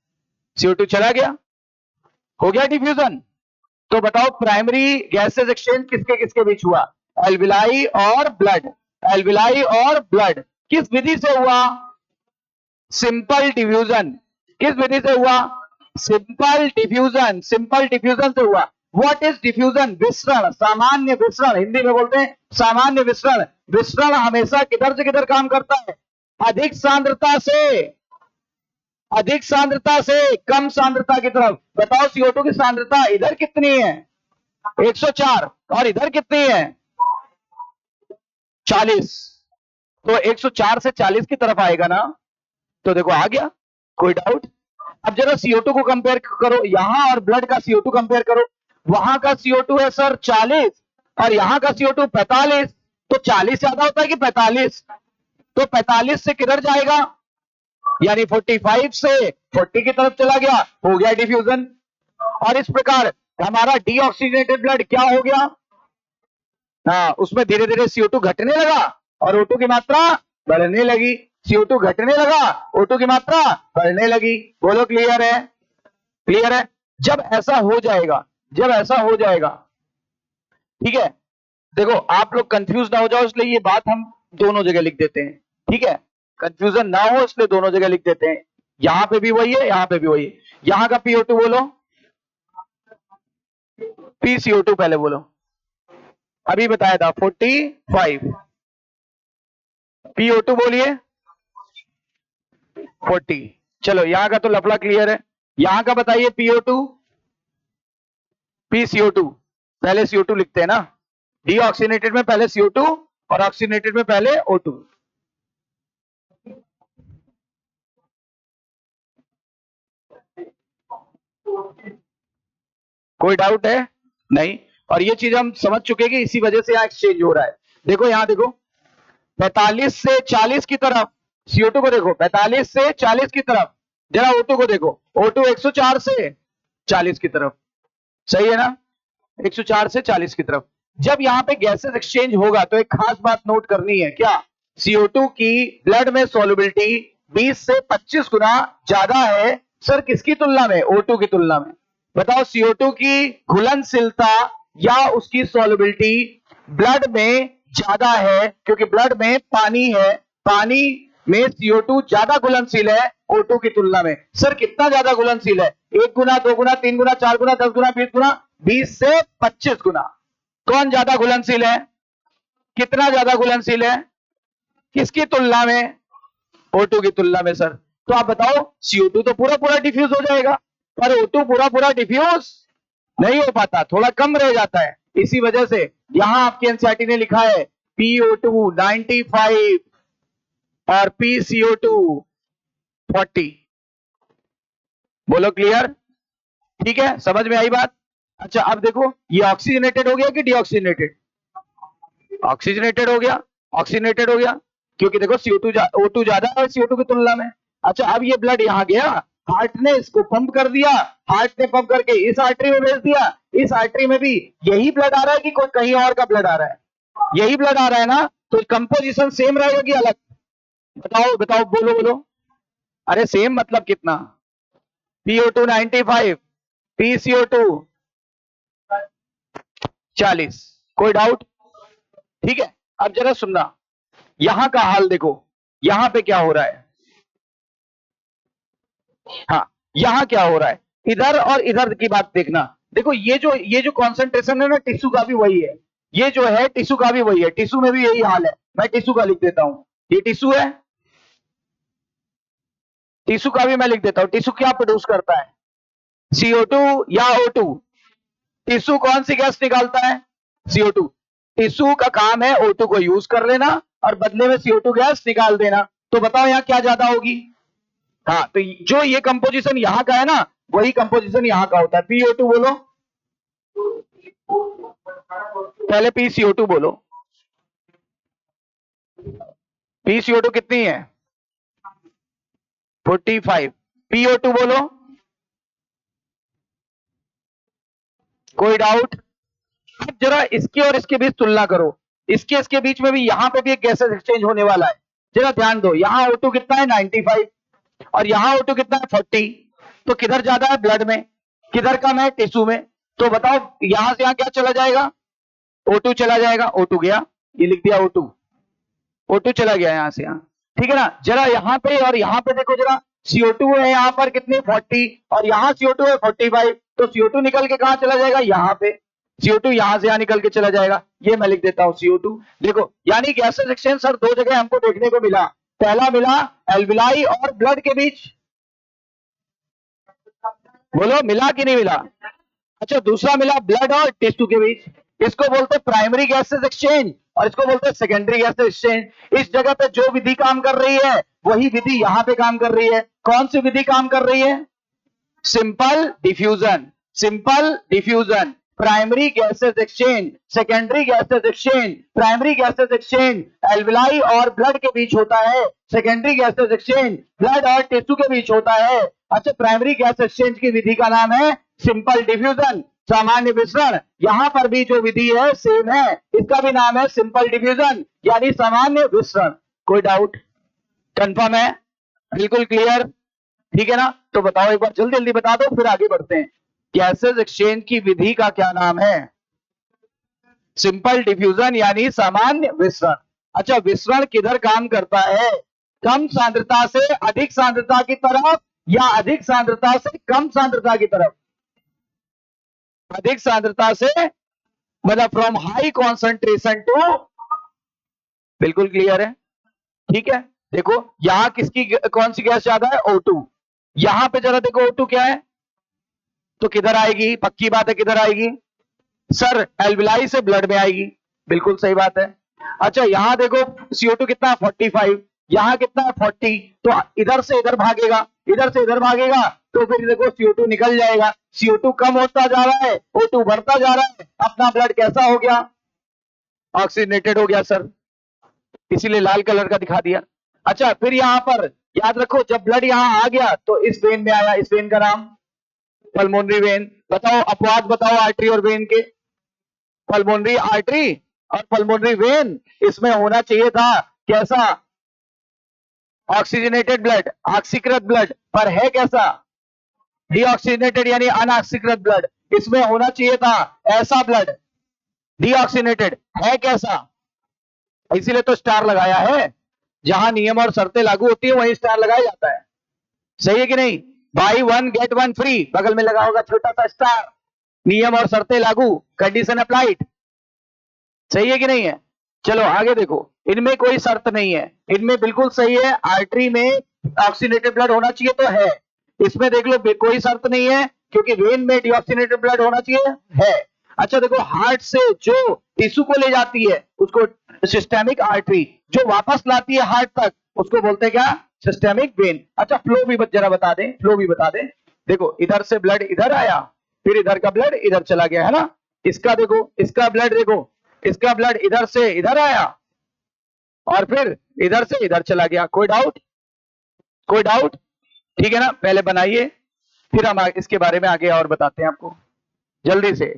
CO2 चला गया, हो गया डिफ्यूजन। तो बताओ, प्राइमरी गैसेस एक्सचेंज किसके किसके बीच हुआ? एल्विलाई और ब्लड, एल्विलाई और ब्लड। किस विधि से हुआ? Simple diffusion. किस विधि से हुआ? सिंपल डिफ्यूजन, सिंपल डिफ्यूजन से हुआ। What is diffusion? विसरण, सामान्य विसरण, हिंदी में बोलते हैं सामान्य विसरण। विसरण हमेशा किधर से किधर काम करता है? अधिक सांद्रता से, अधिक सांद्रता से कम सांद्रता की तरफ। बताओ, CO2 की सांद्रता इधर कितनी है? 104 और इधर कितनी है? 40। तो 104 से 40 की तरफ आएगा ना, तो देखो आ गया, कोई डाउट? अब जरा CO2 को कंपेयर करो, यहां और ब्लड का CO2 कंपेयर करो। वहां का CO2 है सर 40 और यहां का CO2 45। तो 40 ज्यादा होता है कि 45? तो 45 से किधर जाएगा? यानी 45 से 40 की तरफ चला गया, हो गया डिफ्यूजन। और इस प्रकार हमारा डीऑक्सीजनेटेड ब्लड क्या हो गया? हाँ, उसमें धीरे धीरे CO2 घटने लगा और O2 की मात्रा बढ़ने लगी। CO2 घटने लगा, O2 की मात्रा बढ़ने लगी। बोलो, क्लियर है? क्लियर है? जब ऐसा हो जाएगा, जब ऐसा हो जाएगा, ठीक है, देखो आप लोग कंफ्यूज ना हो जाओ, इसलिए ये बात हम दोनों जगह लिख देते हैं, ठीक है, कंफ्यूजन ना हो इसलिए दोनों जगह लिख देते हैं। यहां पे भी वही है, यहां पे भी वही है। यहां का PO2 बोलो, PCO2 पहले बोलो, अभी बताया था 45। PO2 बोलिए 40। चलो यहां का तो लफड़ा क्लियर है। यहां का बताइए PO2, PCO2। पहले CO2 लिखते हैं ना, डीऑक्सीनेटेड में पहले CO2 और ऑक्सीनेटेड में पहले O2। कोई डाउट है? नहीं। और ये चीज हम समझ चुके हैं कि इसी वजह से यहां एक्सचेंज हो रहा है। देखो यहां देखो, 45 से 40 की तरफ CO2 को देखो, 45 से 40 की तरफ। जरा O2 को देखो, O2 104 से 40 की तरफ। सही है ना, 104 से 40 की तरफ। जब यहाँ पे गैसेस एक्सचेंज होगा तो एक खास बात नोट करनी है, क्या? CO2 की ब्लड में सॉल्युबिलिटी 20 से 25 गुना ज्यादा है। सर किसकी तुलना में? O2 की तुलना में। बताओ CO2 की घुलनशीलता या उसकी सॉल्युबिलिटी ब्लड में ज्यादा है, क्योंकि ब्लड में पानी है, पानी में CO2 ज्यादा घुलनशील है O2 की तुलना में। सर कितना ज्यादा घुलनशील है? 1 गुना, 2 गुना, 3 गुना, 4 गुना, 10 गुना, 20 गुना? 20 से 25 गुना। कौन ज्यादा घुलनशील है? कितना ज्यादा घुलनशील है? किसकी तुलना में? O2 की तुलना में। सर तो आप बताओ, CO2 तो पूरा पूरा डिफ्यूज हो जाएगा, पर O2 पूरा पूरा डिफ्यूज नहीं हो पाता, थोड़ा कम रह जाता है। इसी वजह से यहां आपके एनसीईआरटी ने लिखा है PO2 95 और PCO2 40। बोलो क्लियर? ठीक है, समझ में आई बात? अच्छा अब देखो, ये ऑक्सीजनेटेड हो गया कि डीऑक्सीजनेटेड? ऑक्सीजनेटेड हो गया, ऑक्सीजनेटेड हो गया, क्योंकि देखो O2 ज्यादा है CO2 की तुलना में। अच्छा अब ये ब्लड यहाँ गया, हार्ट ने इसको पंप कर दिया, हार्ट ने पंप करके इस आर्टरी में भेज दिया, इस आर्टरी में भी यही ब्लड आ रहा है कि कोई कहीं और का ब्लड आ रहा है? यही ब्लड आ रहा है ना, तो कंपोजिशन सेम रहेगा कि अलग? बताओ बताओ, बोलो बोलो। अरे सेम मतलब कितना? PO2 95, PCO2 40। कोई डाउट? ठीक है, अब जरा सुनना, यहां का हाल देखो, यहां पे क्या हो रहा है। हाँ, यहां क्या हो रहा है, इधर और इधर की बात देखना। देखो ये जो कॉन्सेंट्रेशन है ना, टिश्यू का भी वही है, ये जो है टिश्यू का भी वही है, टिश्यू में भी यही हाल है। मैं टिश्यू का लिख देता हूं, ये टिश्यू है, टिश्यू का भी मैं लिख देता हूं। टिश्यू क्या प्रोड्यूस करता है, CO2 या O2? टिश्यू कौन सी गैस निकालता है? CO2। टिश्यू का काम है O2 को यूज कर लेना और बदले में CO2 गैस निकाल देना। तो बताओ यहाँ क्या ज्यादा होगी? हाँ, तो जो ये कंपोजिशन यहाँ का है ना, वही कंपोजिशन यहाँ का होता है। PO2 बोलो, पहले PCO2 बोलो। PCO2 कितनी है? 45। PO2 बोलो। कोई डाउट? अब जरा इसके और इसके बीच तुलना करो, इसके बीच में भी यहाँ पे भी एक गैसेस एक्सचेंज होने वाला है। जरा ध्यान दो, यहाँ O2 कितना है? 95 और यहाँ O2 कितना है? 40। तो किधर ज्यादा है? ब्लड में। किधर कम है? टिश्यू में। तो बताओ यहां से यहाँ क्या चला जाएगा? O2 चला जाएगा, O2 गया, ये लिख दिया O2, O2 चला गया यहां से यहाँ। ठीक है ना? जरा यहाँ पे और यहाँ पे देखो जरा, CO2 है यहाँ पर कितनी? 40 और यहाँ CO2 है 45। तो CO2 निकल के कहां चला जाएगा? यहाँ पे। CO2 यहां से यहाँ निकल के चला जाएगा, ये मैं लिख देता हूँ CO2। देखो यानी गैसेस एक्सचेंज सर दो जगह हमको देखने को मिला। पहला मिला एल्विलाई और ब्लड के बीच, बोलो मिला कि नहीं मिला? अच्छा दूसरा मिला ब्लड और टिश्यू के बीच, इसको बोलते हैं प्राइमरी गैसेस एक्सचेंज और इसको बोलते हैं सेकेंडरी गैसेस एक्सचेंज। इस जगह पे जो विधि काम कर रही है वही विधि यहाँ पे काम कर रही है। कौन सी विधि काम कर रही है? Simple diffusion. Simple diffusion, primary gases exchange, secondary gases exchange. Primary gases exchange alveoli और ब्लड के बीच होता है, सेकेंडरी गैसेस एक्सचेंज ब्लड और टिश्यू के बीच होता है। अच्छा प्राइमरी गैस एक्सचेंज की विधि का नाम है सिंपल डिफ्यूजन, सामान्य विसरण। यहां पर भी जो विधि है सेम है, इसका भी नाम है सिंपल डिफ्यूजन यानी सामान्य विसरण। कोई डाउट? कंफर्म है? बिल्कुल क्लियर? ठीक है ना? तो बताओ एक बार जल्दी जल्दी बता दो, फिर आगे बढ़ते हैं। गैसेस एक्सचेंज की विधि का क्या नाम है? सिंपल डिफ्यूजन यानी सामान्य विसरण। अच्छा विसरण किधर काम करता है? कम सांद्रता से अधिक सांद्रता की तरफ या अधिक सांद्रता से कम सांद्रता की तरफ? अधिक सांद्रता से, मतलब फ्रॉम हाई कॉन्सेंट्रेशन टू, बिल्कुल क्लियर है? ठीक है, देखो यहां किसकी कौन सी गैस ज्यादा है? O2। यहां पे जरा देखो O2 क्या है, तो किधर आएगी? पक्की बात है किधर आएगी? सर एल्विलाई से ब्लड में आएगी, बिल्कुल सही बात है। अच्छा यहां देखो CO2 कितना है? 45। यहां कितना है? 40। तो इधर से इधर भागेगा, इधर से इधर भागेगा, तो फिर देखो CO2 निकल जाएगा। CO2 कम होता जा रहा है, O2 बढ़ता जा रहा है, अपना ब्लड कैसा हो गया? ऑक्सीजनेटेड हो गया सर, इसीलिए लाल कलर का दिखा दिया। अच्छा फिर यहां पर याद रखो, जब ब्लड यहां आ गया तो इस वेन में आया, इस वेन का नाम पल्मोनरी वेन। बताओ अपवाद, बताओ आर्टरी और वेन के। पल्मोनरी आर्टरी और पल्मोनरी वेन, इसमें होना चाहिए था कैसा? ऑक्सीजनेटेड ब्लड, ऑक्सीकृत ब्लड, पर है कैसा? डीऑक्सीजनेटेड यानी अनऑक्सीकृत ब्लड। इसमें होना चाहिए था ऐसा ब्लड, डीऑक्सीजनेटेड, है कैसा? इसीलिए तो स्टार लगाया है, जहां नियम और शर्तें लागू होती है वहीं स्टार लगाया जाता है। सही है कि नहीं? By one get one free, बगल में लगा होगा छोटा सा स्टार, नियम और शर्तें लागू, कंडीशन अप्लाइड। सही है कि नहीं है? चलो आगे देखो, इनमें कोई शर्त नहीं है, इनमें बिल्कुल सही है। आर्टरी में ऑक्सीनेटेड ब्लड होना चाहिए तो है, इसमें देख लो कोई शर्त नहीं है, क्योंकि वेन में डीऑक्सीनेटेड ब्लड होना चाहिए, है। अच्छा देखो, हार्ट से जो टिश्यू को ले जाती है उसको सिस्टेमिक आर्टरी, जो वापस लाती है हार्ट तक उसको बोलते हैं क्या? Systemic when. अच्छा फ्लो भी जरा बता दें, फ्लो भी बता दें। देखो इधर से ब्लड इधर आया, फिर इधर का ब्लड इधर चला गया, है ना? इसका देखो, इसका ब्लड देखो, इसका ब्लड इधर से इधर आया और फिर इधर से इधर चला गया। कोई डाउट? कोई डाउट? ठीक है ना? पहले बनाइए, फिर हम इसके बारे में आगे और बताते हैं आपको जल्दी से।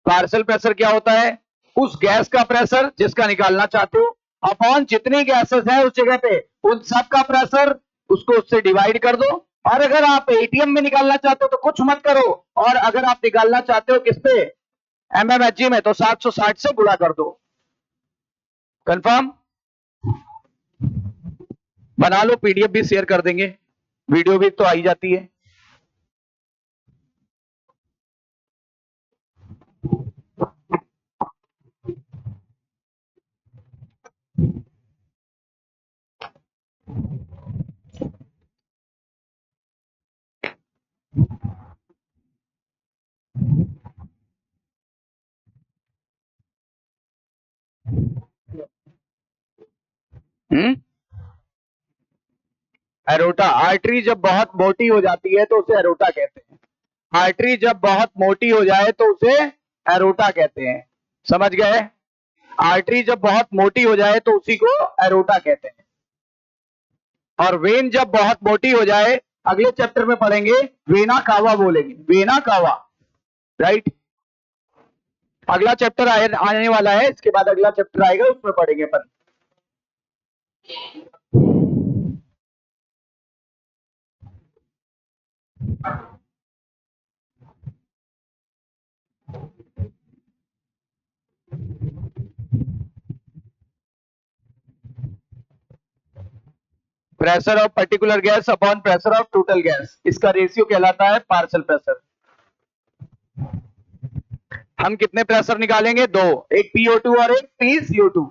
पार्शियल प्रेशर क्या होता है? उस गैस का प्रेशर जिसका निकालना चाहते हो अपॉन जितनी गैसेस है उस जगह पे, उन सब का प्रेशर, उसको उससे डिवाइड कर दो। और अगर आप एटीएम में निकालना चाहते हो तो कुछ मत करो, और अगर आप निकालना चाहते हो किस पे? एमएमएचजी में, तो 760 से गुणा कर दो। कंफर्म? बना लो, पीडीएफ भी शेयर कर देंगे, वीडियो भी तो आई जाती है। हम्म, एरोटा, आर्टरी जब बहुत मोटी हो जाती है तो उसे एरोटा कहते हैं। आर्टरी जब बहुत मोटी हो जाए तो उसे एरोटा कहते हैं। समझ गए? आर्टरी जब बहुत मोटी हो जाए तो उसी को एरोटा कहते हैं। और वेन जब बहुत मोटी हो जाए, अगले चैप्टर में पढ़ेंगे, वेना कावा बोलेंगे, वेना कावा। राइट? अगला चैप्टर आने वाला है, इसके बाद अगला चैप्टर आएगा, उसमें पढ़ेंगे अपन। Pressure of particular gas upon pressure of total gas, इसका रेशियो कहलाता है पार्शियल प्रेशर। हम कितने प्रेशर निकालेंगे? दो, एक PO2 और एक PCO2।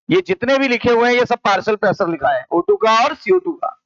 ये जितने भी लिखे हुए हैं ये सब पार्शियल प्रेशर लिखा है, O2 का और CO2 का।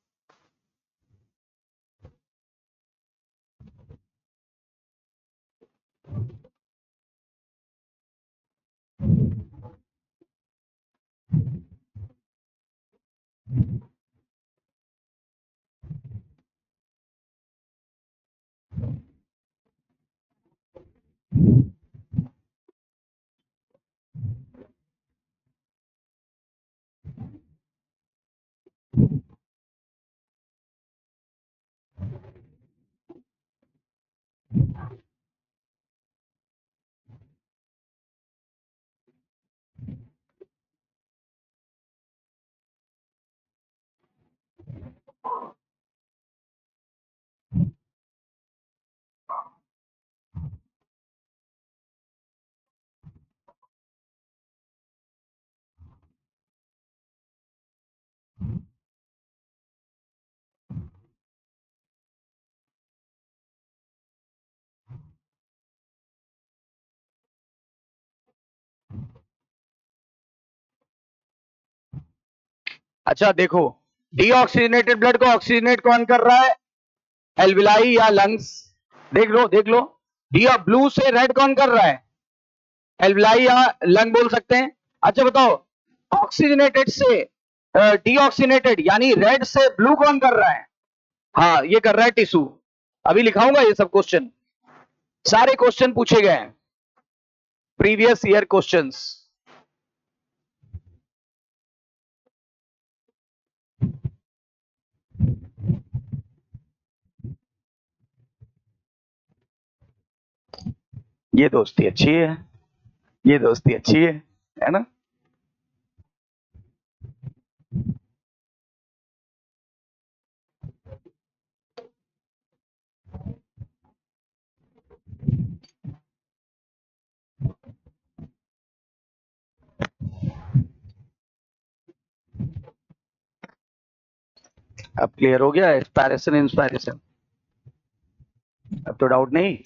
अच्छा देखो, डीऑक्सीजनेटेड ब्लड को ऑक्सीजनेट कौन कर रहा है? एल्विलाई या लंग्स। देख लो देख लो, डी ब्लू से रेड कौन कर रहा है? एल्विलाई या लंग बोल सकते हैं। अच्छा बताओ, ऑक्सीजनेटेड से डीऑक्सीजनेटेड यानी रेड से ब्लू कौन कर रहा है? हाँ, ये कर रहा है टिश्यू। अभी लिखाऊंगा ये सब क्वेश्चन, सारे क्वेश्चन पूछे गए हैं, प्रीवियस ईयर क्वेश्चंस। ये दोस्ती अच्छी है, ये दोस्ती अच्छी है ना? अब क्लियर हो गया एक्सपैरेशन इंस्पायरेशन? अब तो डाउट नहीं।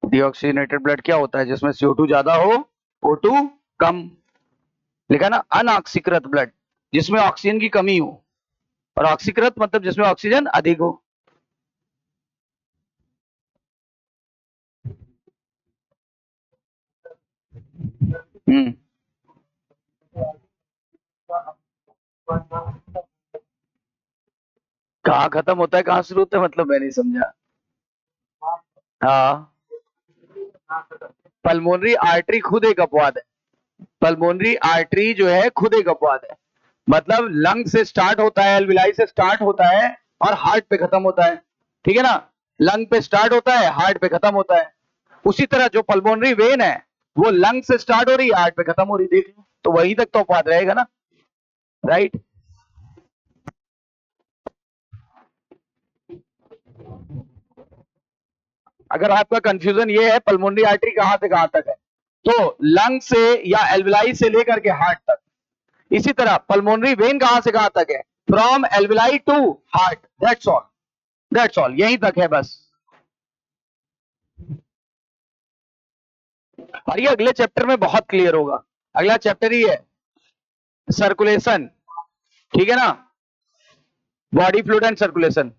डीऑक्सीजनेटेड ब्लड क्या होता है? जिसमें CO2 ज्यादा हो, O2 कम। लिखा ना अनऑक्सीकृत ब्लड, जिसमें ऑक्सीजन की कमी हो, और ऑक्सीकृत मतलब जिसमें ऑक्सीजन अधिक हो। हम्म। कहाँ खत्म होता है कहाँ शुरू होता है, मतलब मैं नहीं समझा। हाँ, पल्मोनरी आर्टरी खुद एक अपवाद है। पल्मोनरी आर्टरी जो है खुद एक अपवाद है। मतलब लंग से स्टार्ट होता है, एल्विलाई से स्टार्ट होता है और हार्ट पे खत्म होता है। ठीक है ना? लंग पे स्टार्ट होता है, हार्ट पे खत्म होता है। उसी तरह जो पल्मोनरी वेन है वो लंग से स्टार्ट हो रही है, हार्ट पे खत्म हो रही, देख लो तो वहीं तक तो अपवाद रहेगा ना। राइट। अगर आपका कंफ्यूजन ये है पल्मोनरी आर्टरी कहां से कहां तक है, तो लंग से या एल्विलाई से लेकर के हार्ट तक। इसी तरह पल्मोनरी वेन कहां से कहां तक है? From alveoli to heart, that's all, that's all, यहीं तक है बस। और ये अगले चैप्टर में बहुत क्लियर होगा। अगला चैप्टर ही है सर्कुलेशन। ठीक है ना? Body fluid and circulation.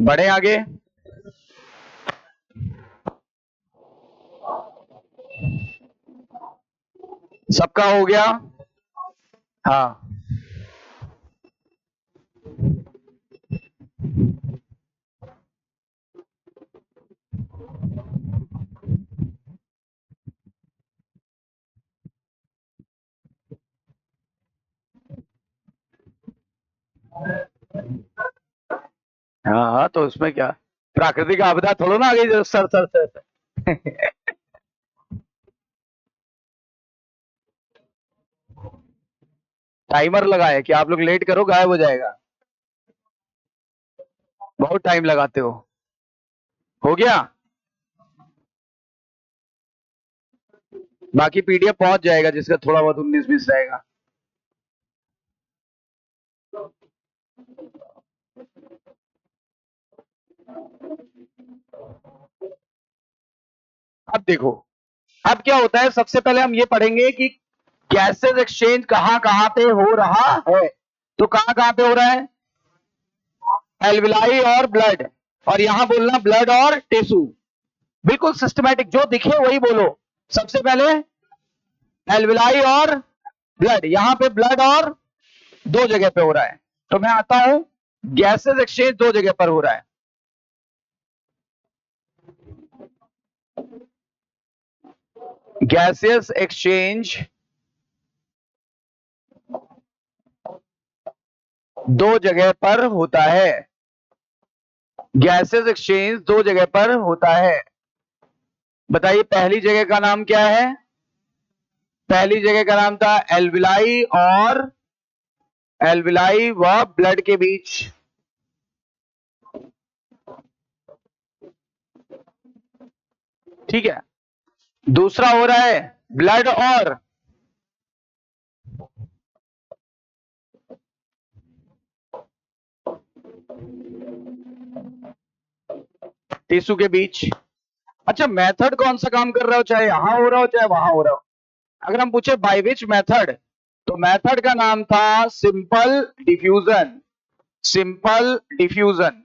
बढ़े आगे। सबका हो गया? हाँ। हाँ हाँ, तो उसमें क्या, प्राकृतिक आपदा थोड़ा ना आ गई जो सर सर सर। टाइमर लगाए कि आप लोग लेट करो गायब हो जाएगा। बहुत टाइम लगाते हो गया? बाकी PDF पहुंच जाएगा जिसका थोड़ा बहुत 19-20 रहेगा। अब देखो, अब क्या होता है, सबसे पहले हम ये पढ़ेंगे कि गैसेस एक्सचेंज कहां कहां पे हो रहा है। तो कहां कहां पे हो रहा है? एल्विलाई और ब्लड। और यहां बोलना ब्लड और टिश्यू। बिल्कुल सिस्टमैटिक, जो दिखे वही बोलो। सबसे पहले एल्विलाई और ब्लड, यहां पे ब्लड और दो जगह पे हो रहा है। तो मैं आता हूं, गैसेस एक्सचेंज दो जगह पर हो रहा है। गैसियस एक्सचेंज दो जगह पर होता है, गैसेस एक्सचेंज दो जगह पर होता है। बताइए पहली जगह का नाम क्या है? पहली जगह का नाम था एल्विलाई, और एल्विलाई व ब्लड के बीच। ठीक है, दूसरा हो रहा है ब्लड और टिश्यू के बीच। अच्छा, मेथड कौन सा काम कर रहा हो, चाहे यहां हो रहा हो चाहे वहां हो रहा हो? अगर हम पूछे बाय विच मेथड, तो मेथड का नाम था सिंपल डिफ्यूजन। सिंपल डिफ्यूजन,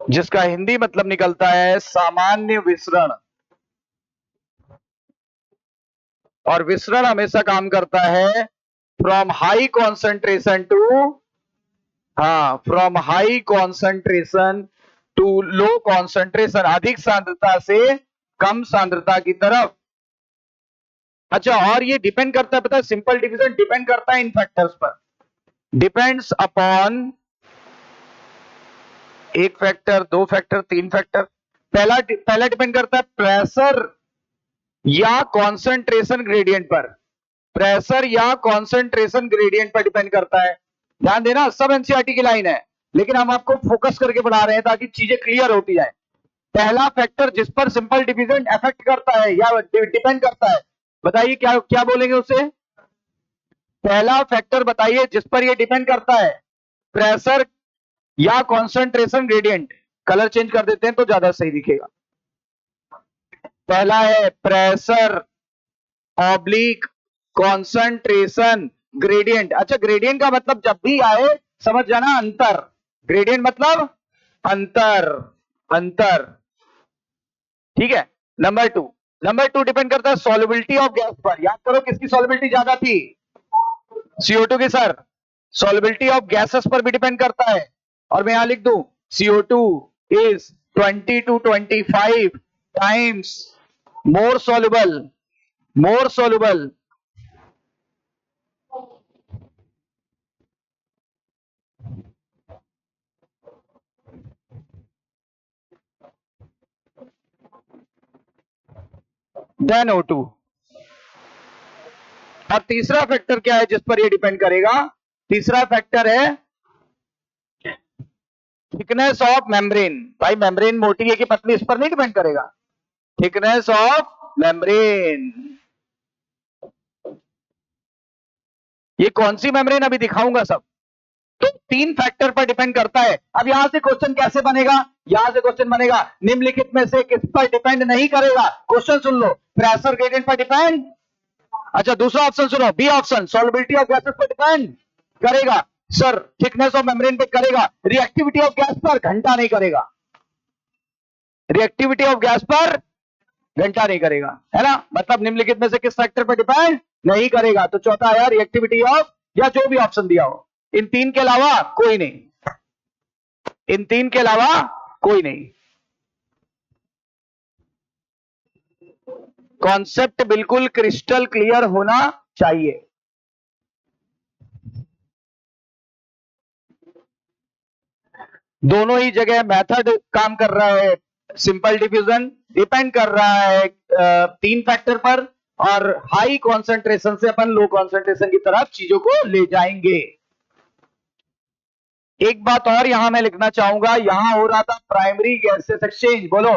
जिसका हिंदी मतलब निकलता है सामान्य विसरण। और विसरण हमेशा काम करता है फ्रॉम हाई कॉन्सेंट्रेशन टू, हाँ, from high concentration to low concentration, अधिक सांद्रता से कम सांद्रता की तरफ। अच्छा, और ये डिपेंड करता है, पता है, सिंपल डिवीजन डिपेंड करता है इन फैक्टर्स पर। डिपेंड्स अपॉन एक फैक्टर, दो फैक्टर, तीन फैक्टर। पहला पहला डिपेंड करता है प्रेशर या कॉन्सेंट्रेशन ग्रेडियंट पर। प्रेशर या कॉन्सेंट्रेशन ग्रेडियंट पर डिपेंड करता है। ध्यान देना, सब एनसीईआरटी की लाइन है, लेकिन हम आपको फोकस करके पढ़ा रहे हैं ताकि चीजें क्लियर होती जाए। पहला फैक्टर जिस पर सिंपल डिवीजन अफेक्ट करता है या डिपेंड करता है, बताइए क्या क्या बोलेंगे उसे? पहला फैक्टर बताइए जिस पर यह डिपेंड करता है, प्रेशर या कॉन्सेंट्रेशन ग्रेडियंट। कलर चेंज कर देते हैं तो ज्यादा सही दिखेगा। पहला है प्रेशर ऑब्लिक कॉन्सेंट्रेशन ग्रेडियंट। अच्छा, ग्रेडियंट का मतलब जब भी आए समझ जाना अंतर। ग्रेडियंट मतलब अंतर, अंतर। ठीक है। नंबर टू डिपेंड करता है सॉल्युबिलिटी ऑफ गैस पर। याद करो किसकी सॉल्युबिलिटी ज्यादा थी? CO2 की सर। सॉल्युबिलिटी ऑफ गैसेस पर भी डिपेंड करता है। और मैं यहां लिख दूं CO2 is 20 to 25 times more soluble, more soluble than O2। अब तीसरा फैक्टर क्या है जिस पर ये डिपेंड करेगा? तीसरा फैक्टर है थिकनेस ऑफ मेम्ब्रेन। भाई मेम्ब्रेन मोटी है कि पतली, इस पर नहीं डिपेंड करेगा। थिकनेस ऑफ मेम्ब्रेन, ये कौन सी मेम्ब्रेन अभी दिखाऊंगा सब। तो तीन फैक्टर पर डिपेंड करता है। अब यहां से क्वेश्चन कैसे बनेगा? यहां से क्वेश्चन बनेगा निम्नलिखित में से किस पर डिपेंड नहीं करेगा। क्वेश्चन सुन लो, प्रेशर ग्रेडियंट पर डिपेंड। अच्छा, दूसरा ऑप्शन सुनो, B option, solubility of gases पर डिपेंड करेगा। सर थिकनेस ऑफ मेम्ब्रेन पे करेगा। रिएक्टिविटी ऑफ गैस पर घंटा नहीं करेगा। रिएक्टिविटी ऑफ गैस पर घंटा नहीं करेगा, है ना? मतलब निम्नलिखित में से किस फैक्टर पर डिपेंड नहीं करेगा। तो चौथा है रिएक्टिविटी ऑफ, या जो भी ऑप्शन दिया हो, इन तीन के अलावा कोई नहीं, इन तीन के अलावा कोई नहीं। कॉन्सेप्ट बिल्कुल क्रिस्टल क्लियर होना चाहिए। दोनों ही जगह मेथड काम कर रहा है। सिंपल डिफ्यूजन डिपेंड कर रहा है तीन फैक्टर पर, और हाई कॉन्सेंट्रेशन से अपन लो कॉन्सेंट्रेशन की तरफ चीजों को ले जाएंगे। एक बात और यहां मैं लिखना चाहूंगा, यहां हो रहा था प्राइमरी गैसेस एक्सचेंज। बोलो,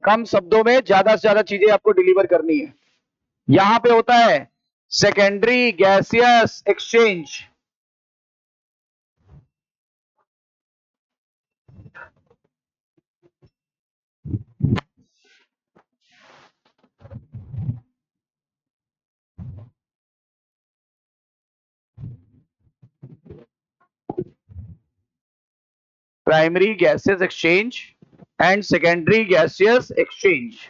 कम शब्दों में ज्यादा से ज्यादा चीजें आपको डिलीवर करनी है। यहां पे होता है secondary gaseous exchange. Primary gaseous exchange and secondary gaseous exchange.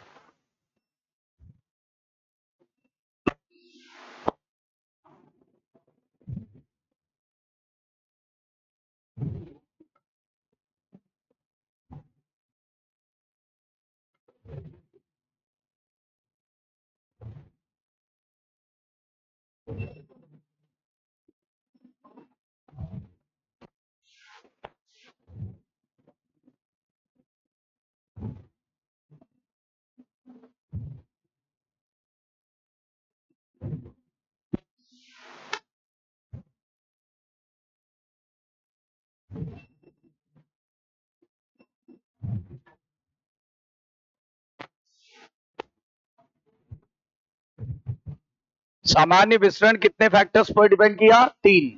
सामान्य विसरण कितने फैक्टर्स पर डिपेंड किया? 3।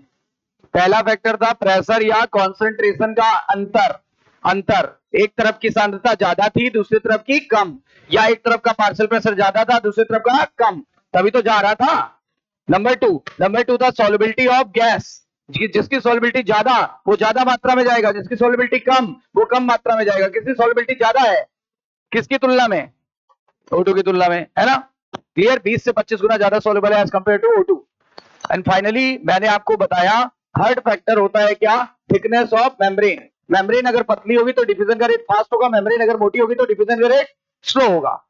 पहला फैक्टर था प्रेशर या कॉन्सेंट्रेशन का अंतर। अंतर, एक तरफ की सांद्रता ज्यादा थी, दूसरी तरफ की कम, या एक तरफ का पार्शियल प्रेशर ज्यादा था, दूसरी तरफ का कम, तभी तो जा रहा था। नंबर टू था सॉल्युबिलिटी ऑफ गैस। जिसकी सॉल्युबिलिटी ज्यादा वो ज्यादा मात्रा में जाएगा, जिसकी सॉल्युबिलिटी कम वो कम मात्रा में जाएगा। किसकी सॉल्युबिलिटी ज्यादा है? किसकी तुलना में? O2 की तुलना में, है ना? क्लियर? 20 से 25 गुना ज्यादा सॉल्युबल है as compare to O2। And finally मैंने आपको बताया थर्ड फैक्टर होता है क्या? Thickness of membrane. मेम्ब्रेन अगर पतली होगी तो डिफ्यूजन का रेट फास्ट होगा, मेम्ब्रेन अगर मोटी होगी तो डिफ्यूजन का रेट स्लो होगा।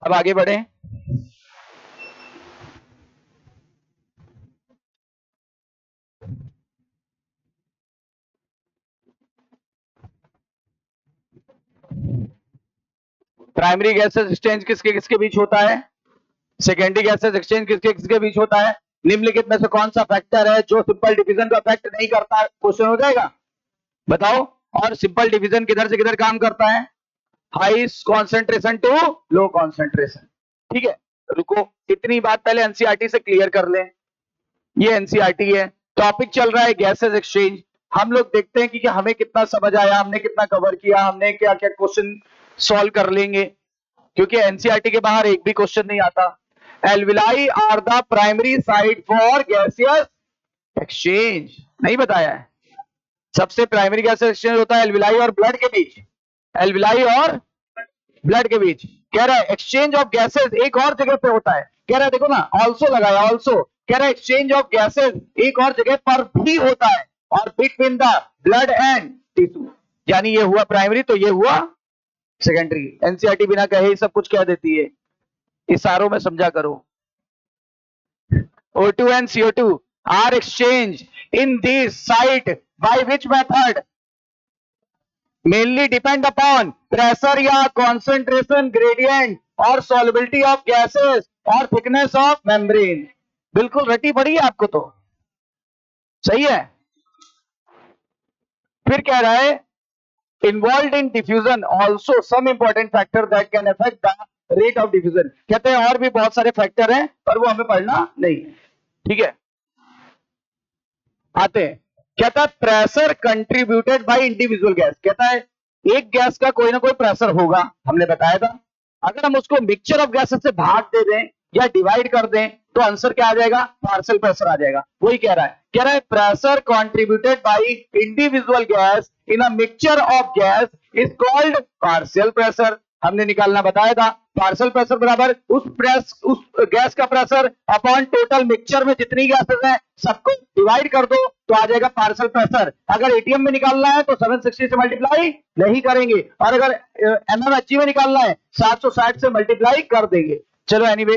अब आगे बढ़े। प्राइमरी गैसेस एक्सचेंज किसके किसके बीच होता है? सेकेंडरी गैसेस एक्सचेंज किसके किसके बीच होता है? निम्नलिखित में से कौन सा फैक्टर है जो सिंपल डिवीजन का इफेक्ट नहीं करता? क्वेश्चन हो जाएगा, बताओ। और सिंपल डिवीजन किधर से किधर काम करता है? High concentration to low concentration. ठीक है, रुको, इतनी बात पहले एनसीईआरटी से क्लियर कर लें। ये एनसीईआरटी है, टॉपिक चल रहा है गैसेस एक्सचेंज। हम लोग देखते हैं कि हमें कितना समझ आया, हमने कितना कवर किया, हमने क्या क्या क्वेश्चन सॉल्व कर लेंगे, क्योंकि एनसीईआरटी के बाहर एक भी क्वेश्चन नहीं आता। Alveoli are the primary site for gaseous exchange, नहीं बताया है? सबसे प्राइमरी गैसेस एक्सचेंज होता है एल्विलाई और ब्लड के बीच। एल्विलाई और ब्लड के बीच। कह रहा है एक्सचेंज ऑफ गैसेस एक और जगह पे होता है। कह रहा है देखो ना, ऑल्सो लगाया, ऑल्सो। कह रहा है एक्सचेंज ऑफ गैसेस एक और जगह पर भी होता है, और between the blood and tissue. यानी ये हुआ प्राइमरी, तो ये हुआ सेकेंडरी। एनसीईआरटी बिना कहे ही सब कुछ कह देती है, इशारों में समझा करो। O2 and CO2 are exchanged in this site by which method? Mainly depend upon pressure या concentration gradient और solubility of gases और thickness of membrane। बिल्कुल रटी पड़ी है आपको तो, सही है। फिर कह रहा है involved in diffusion also some important factor that can affect the rate of diffusion। कहते हैं और भी बहुत सारे फैक्टर हैं पर वो हमें पढ़ना नहीं है। ठीक है, आते हैं। कहता है pressure contributed by individual gas. कहता है एक गैस का कोई ना कोई प्रेशर होगा, हमने बताया था। अगर हम उसको मिक्सचर ऑफ गैसेस से भाग दे दें या डिवाइड कर दें तो आंसर क्या आ जाएगा? पार्शियल प्रेशर आ जाएगा। वही कह रहा है, कह रहा है pressure contributed by individual gas in a mixture of gas is called partial pressure. हमने निकालना बताया था। पार्शियल प्रेशर बराबर उस गैस का प्रेशर अपॉन टोटल मिक्सचर में जितनी गैसेस हैं सबको डिवाइड कर दो तो आ जाएगा पार्शियल प्रेशर। अगर एटीएम में निकालना है तो 760 से मल्टीप्लाई नहीं करेंगे, और अगर एमएमएचजी में निकालना है 760 से मल्टीप्लाई कर देंगे। चलो anyway,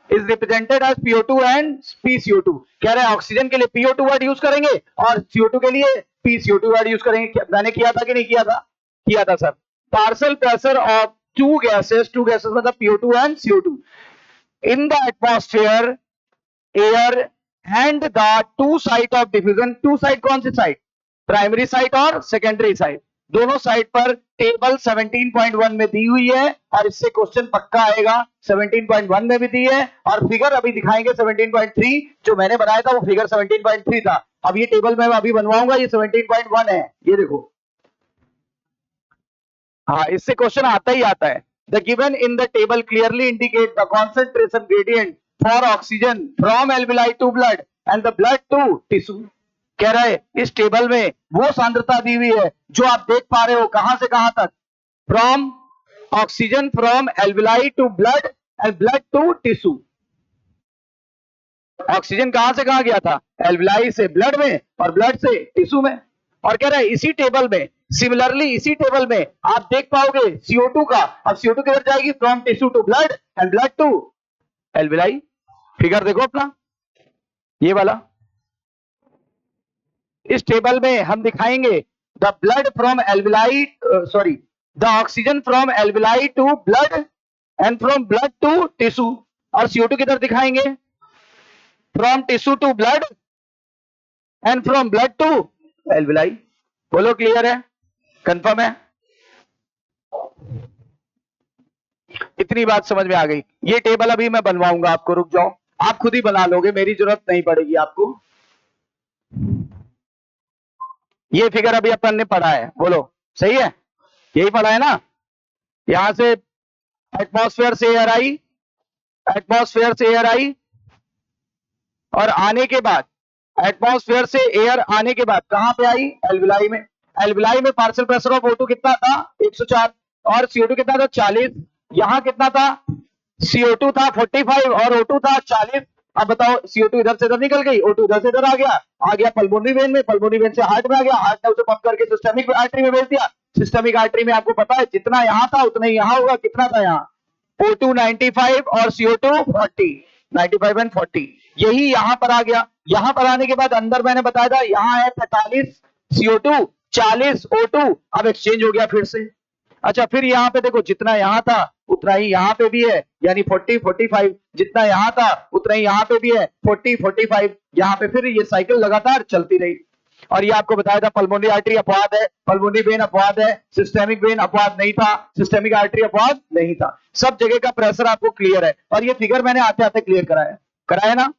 is represented as PO2 and PCO2। कह रहे हैं ऑक्सीजन के लिए PO2 वर्ड यूज करेंगे और CO2 के लिए PCO2 वर्ड यूज करेंगे। मैंने किया था कि नहीं किया था? किया था sir. Partial pressure of two gases मतलब PO2 and CO2 in the atmosphere, air and the two site of diffusion। two site कौन सी साइड? प्राइमरी साइट और सेकेंडरी साइट। दोनों साइड पर टेबल 17.1 में दी हुई है, और इससे क्वेश्चन पक्का आएगा। 17.1 में भी दी है, और फिगर अभी दिखाएंगे 17.3। जो मैंने बनाया था वो फिगर 17.3 था। अब ये टेबल मैं अभी बनवाऊंगा, ये 17.1 है, ये देखो। हाँ, इससे क्वेश्चन आता ही आता है। The given in the table clearly indicate the concentration gradient for oxygen from alveoli to blood and the blood to tissue. कह रहा है इस टेबल में वो सांद्रता दी हुई है जो आप देख पा रहे हो कहां से कहां तक, from oxygen from alveoli to blood and blood to tissue. Oxygen कहां से कहां गया था, एल्विलाई से ब्लड में और ब्लड से टिश्यू में। और कह रहा है इसी टेबल में, सिमिलरली इसी टेबल में आप देख पाओगे CO2 का। अब CO2 किधर जाएगी, from tissue to blood and blood to alveoli. Figure देखो अपना ये वाला, इस टेबल में हम दिखाएंगे the blood from alveoli, sorry the oxygen from alveoli to blood and from blood to tissue. और CO2 किधर दिखाएंगे, from tissue to blood and from blood to alveoli. बोलो क्लियर है, कंफर्म है, इतनी बात समझ में आ गई। ये टेबल अभी मैं बनवाऊंगा आपको, रुक जाओ, आप खुद ही बना लोगे, मेरी जरूरत नहीं पड़ेगी आपको। ये फिगर अभी अपन ने पढ़ा है, बोलो सही है, यही पढ़ा है ना। यहां से एटमॉस्फेयर से एयर आई, एटमॉस्फेयर से एयर आई और आने के बाद, एटमॉस्फेयर से एयर आने के बाद कहां पे आई, एल्विलाई में। एल्विलाई में पार्शियल प्रेशर ऑफ O2 कितना था, 104, और CO2 कितना था, 40। यहां कितना था, CO2 था 45 और O2 था 40। अब बताओ CO2 इधर से इधर निकल गई, O2 इधर से इधर आ गया पल्मोनरी वेन में, पल्मोनरी वेन से हार्ट में आ गया, हार्ट ने उसे पंप करके सिस्टमिक आर्टरी में भेज दिया। सिस्टमिक आर्टरी में आपको पता है जितना यहां था उतना ही यहां होगा, कितना था यहाँ, O2 95 और CO2 40, 95 एंड 40, यही यहां पर आ गया। यहां पर आने के बाद अंदर मैंने बताया था यहां है 45 CO2, 40 O2, अब एक्सचेंज हो गया फिर से। अच्छा फिर यहाँ पे देखो जितना यहाँ था उतना ही यहाँ पे भी है, यानी 40 45, जितना यहाँ था उतना ही यहाँ पे भी है 40 45, यहाँ पे फिर ये साइकिल लगातार चलती रही। और ये आपको बताया था पल्मोनरी आर्टरी अपवाद है, पल्मोनरी वेन अपवाद है, सिस्टेमिक वेन अपवाद नहीं था, सिस्टेमिक आर्टरी अपवाद नहीं था। सब जगह का प्रेशर आपको क्लियर है, और ये फिगर मैंने आते आते क्लियर कराया ना।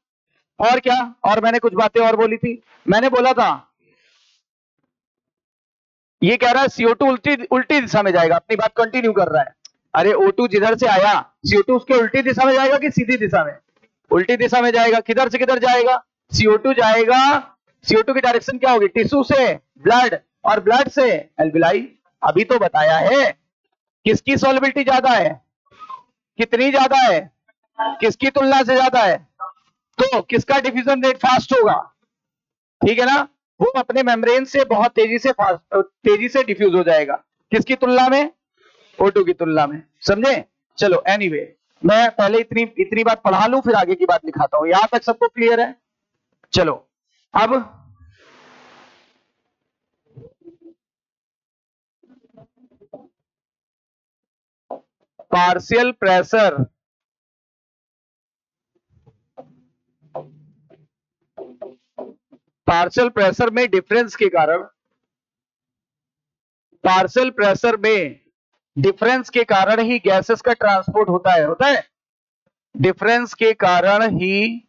और क्या, और मैंने कुछ बातें और बोली थी, मैंने बोला था ये कह रहा है CO2 उल्टी दिशा में जाएगा, अपनी बात कंटिन्यू कर रहा है। अरे O2 जिधर से आया CO2 उसके उल्टी दिशा में जाएगा कि सीधी दिशा में, उल्टी दिशा में जाएगा। किधर से किधर जाएगा, CO2 जाएगा, CO2 की डायरेक्शन क्या होगी, टिश्यू से ब्लड और ब्लड से एल्विलाई। अभी तो बताया है किसकी सॉल्युबिलिटी ज्यादा है, कितनी ज्यादा है, किसकी तुलना से ज्यादा है, तो किसका डिफ्यूजन रेट फास्ट होगा, ठीक है ना, वो अपने मेम्ब्रेन से बहुत तेजी से डिफ्यूज हो जाएगा, किसकी तुलना में, O2 की तुलना में, समझे। चलो एनीवे मैं पहले इतनी बात पढ़ा लूं फिर आगे की बात दिखाता हूं, यहां तक सबको क्लियर है। चलो अब पार्शियल प्रेशर, पार्शियल प्रेशर में डिफरेंस के कारण, पार्शियल प्रेशर में डिफरेंस के कारण ही गैसेस का ट्रांसपोर्ट होता है, डिफरेंस के कारण ही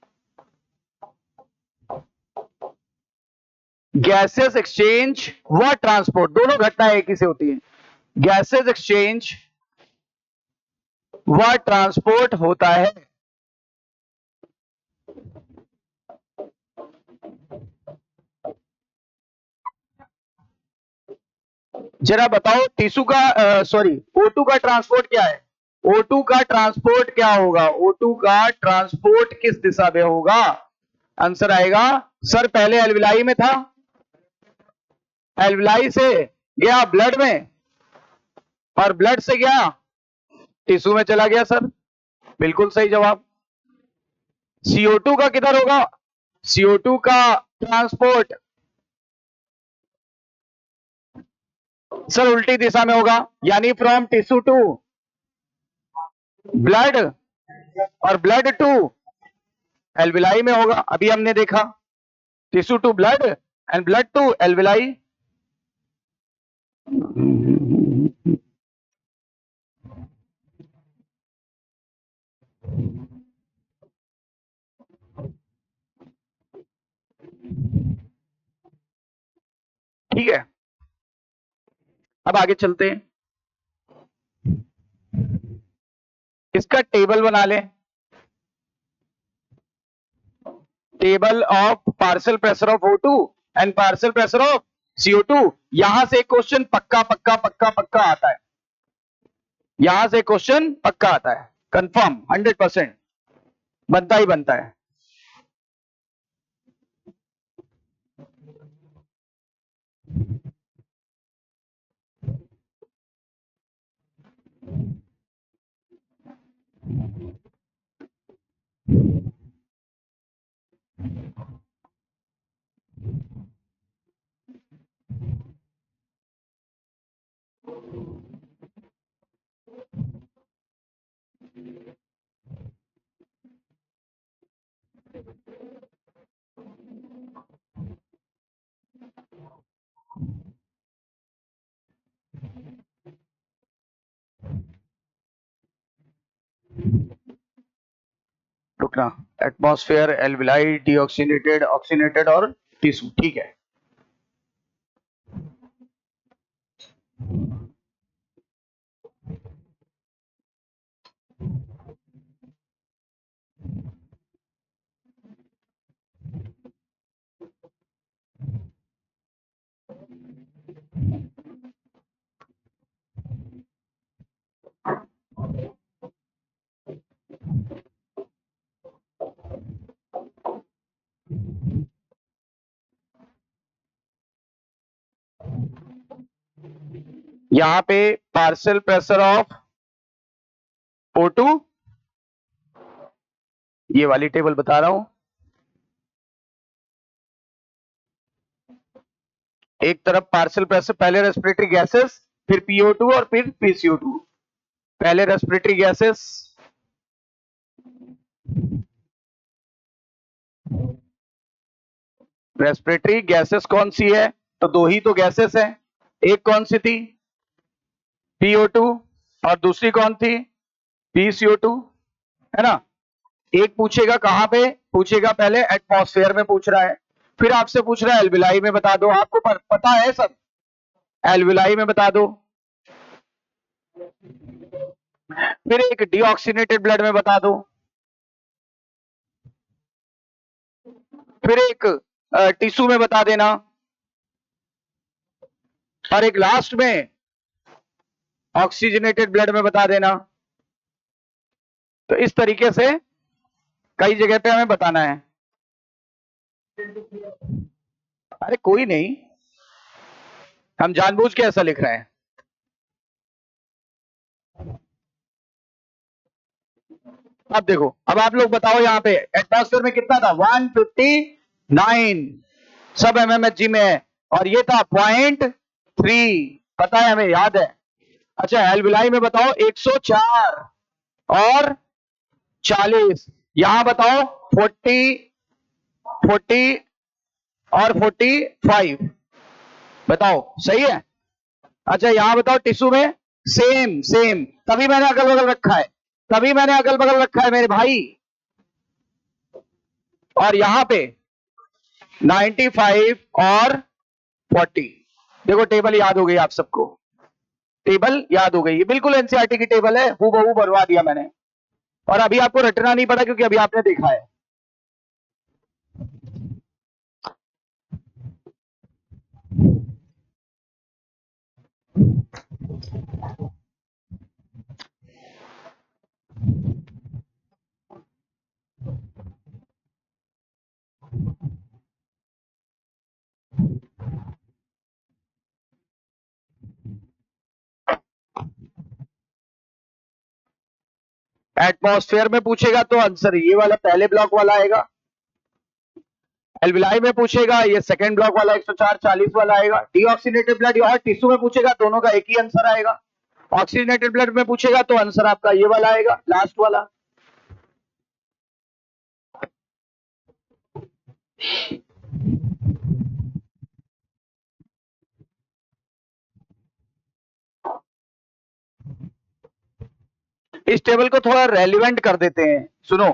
गैसेस एक्सचेंज व ट्रांसपोर्ट, दोनों घटनाएं एक ही से होती हैं, गैसेस एक्सचेंज व ट्रांसपोर्ट होता है। जरा बताओ टिश्यू का सॉरी O2 का ट्रांसपोर्ट क्या है, O2 का ट्रांसपोर्ट क्या होगा, O2 का ट्रांसपोर्ट किस दिशा में होगा, आंसर आएगा सर पहले एल्विलाई में था, एल्विलाई से गया ब्लड में और ब्लड से गया टिश्यू में चला गया सर, बिल्कुल सही जवाब। CO2 का किधर होगा, CO2 का ट्रांसपोर्ट सर उल्टी दिशा में होगा, यानी फ्रॉम टिश्यू टू ब्लड और ब्लड टू एल्विलाई में होगा। अभी हमने देखा tissue to blood and blood to alveoli. ठीक है, अब आगे चलते हैं, इसका टेबल बना लें, table of partial pressure of O2 and partial pressure of CO2। यहां से क्वेश्चन पक्का पक्का पक्का पक्का आता है, यहां से क्वेश्चन पक्का आता है, कंफर्म 100% बनता ही बनता है। रुकना, एटमॉस्फेयर, एल्विलाई, डीऑक्सीनेटेड, ऑक्सीनेटेड और टिश्यू, ठीक है। यहां पे पार्शियल प्रेशर ऑफ O2, ये वाली टेबल बता रहा हूं। एक तरफ पार्शियल प्रेशर, पहले रेस्पिरेटरी गैसेस, फिर PO2 और फिर PCO2। पहले रेस्पिरेटरी गैसेस, रेस्पिरेटरी गैसेस कौन सी है? तो दो ही तो गैसेस है, एक कौन सी थी? PO2 और दूसरी कौन थी? PCO2, है ना। एक पूछेगा कहां पे, पूछेगा पहले एटमॉस्फेयर में पूछ रहा है, फिर आपसे पूछ रहा है एल्विलाई में बता दो, आपको पता है सब, एल्विलाई में बता दो, फिर एक डीऑक्सीनेटेड ब्लड में बता दो, फिर एक टिश्यू में बता देना, और एक लास्ट में ऑक्सीजनेटेड ब्लड में बता देना। तो इस तरीके से कई जगह पे हमें बताना है। अरे कोई नहीं, हम जानबूझ के ऐसा लिख रहे हैं। अब देखो, अब आप लोग बताओ यहाँ पे एटमॉस्फेयर में कितना था? 159 सब mmHg में है, और ये था 0.3, पता है हमें, याद है। अच्छा एल्विलाई में बताओ 104 और 40, यहां बताओ 40 40 और 45, बताओ सही है। अच्छा यहां बताओ टिश्यू में सेम सेम, तभी मैंने अगल बगल रखा है, तभी मैंने अगल बगल रखा है मेरे भाई। और यहां पे 95 और 40, देखो टेबल याद हो गई आप सबको, टेबल याद हो गई, ये बिल्कुल एनसीईआरटी की टेबल है, हूबहू भरवा दिया मैंने, और अभी आपको रटना नहीं पड़ा क्योंकि अभी आपने देखा है। एटमॉस्फेयर में पूछेगा तो आंसर ये वाला पहले ब्लॉक वाला आएगा, एल्विलाई में पूछेगा ये सेकंड ब्लॉक वाला 104 40 वाला आएगा, डीऑक्सीनेटेड ब्लड और टिश्यू में पूछेगा दोनों का एक ही आंसर आएगा, ऑक्सीजनेटेड ब्लड में पूछेगा तो आंसर आपका ये वाला आएगा, लास्ट वाला। इस टेबल को थोड़ा रेलिवेंट कर देते हैं, सुनो,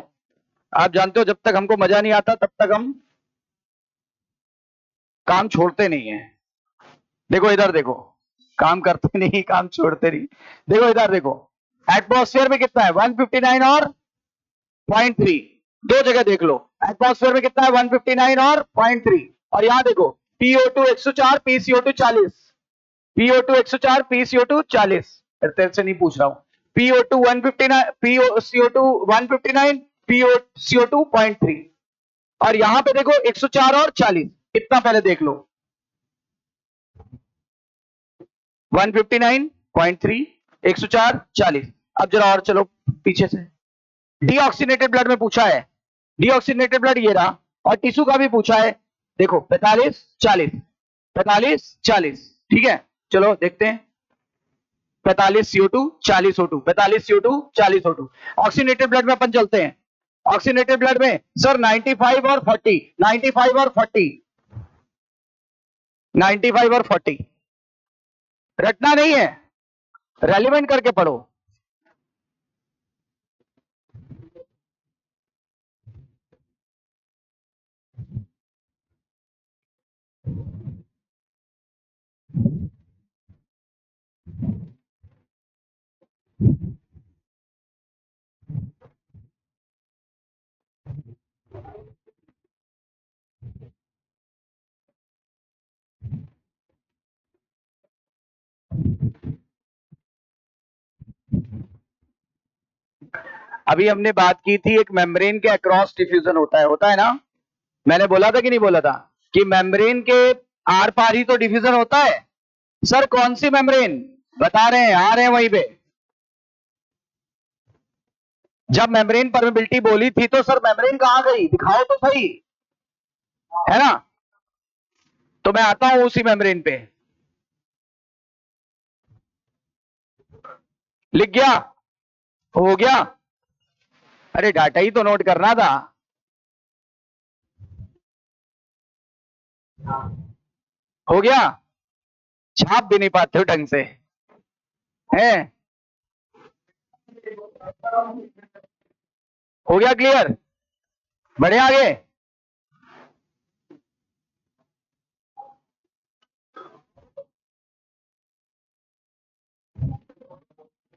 आप जानते हो जब तक हमको मजा नहीं आता तब तक हम काम छोड़ते नहीं है। देखो इधर देखो, काम करते नहीं, काम छोड़ते नहीं। देखो इधर देखो, एटमॉस्फेयर में कितना है? 159 और 0.3, दो जगह देख लो, एटमॉस्फेयर में कितना है? 159 और 0.3, और यहां देखो PO2 104, PCO2 40, PO2 104, PCO2 40, तेरे से नहीं पूछ रहा हूं। PO2 159, PCO2 159, PCO2 0.3, और यहां पे देखो 104 और 40, इतना पहले देख लो। 159.3, 104, 40। अब जरा और चलो पीछे से। डीऑक्सीनेटेड ब्लड में पूछा है, डीऑक्सीनेटेड ब्लड ये रहा, और टिश्यू का भी पूछा है। देखो 45, 40, 45, 40, ठीक है। चलो देखते हैं। 45 CO2, 40 O2, 45 CO2, 40 O2। Oxygenated blood में अपन चलते हैं। ऑक्सीनेटेड ब्लड में सर 95 और 40, 95 और 40, 95 और 40, रटना नहीं है, रेलिवेंट करके पढ़ो। अभी हमने बात की थी एक मेम्ब्रेन के अक्रॉस डिफ्यूजन होता है ना। मैंने बोला था कि नहीं बोला था कि मेम्ब्रेन के आर पार ही तो डिफ्यूजन होता है। सर कौन सी मेम्ब्रेन बता रहे हैं, आ रहे हैं वहीं पे। जब मेम्ब्रेन परमेबिलिटी बोली थी तो सर मेम्ब्रेन कहां गई, दिखाओ तो सही, है ना। तो मैं आता हूं उसी मेम्ब्रेन पे। लिख गया, हो गया। अरे डाटा ही तो नोट करना था। हो गया, छाप भी नहीं पाते हो ढंग से, है। हो गया क्लियर, बढ़े आगे।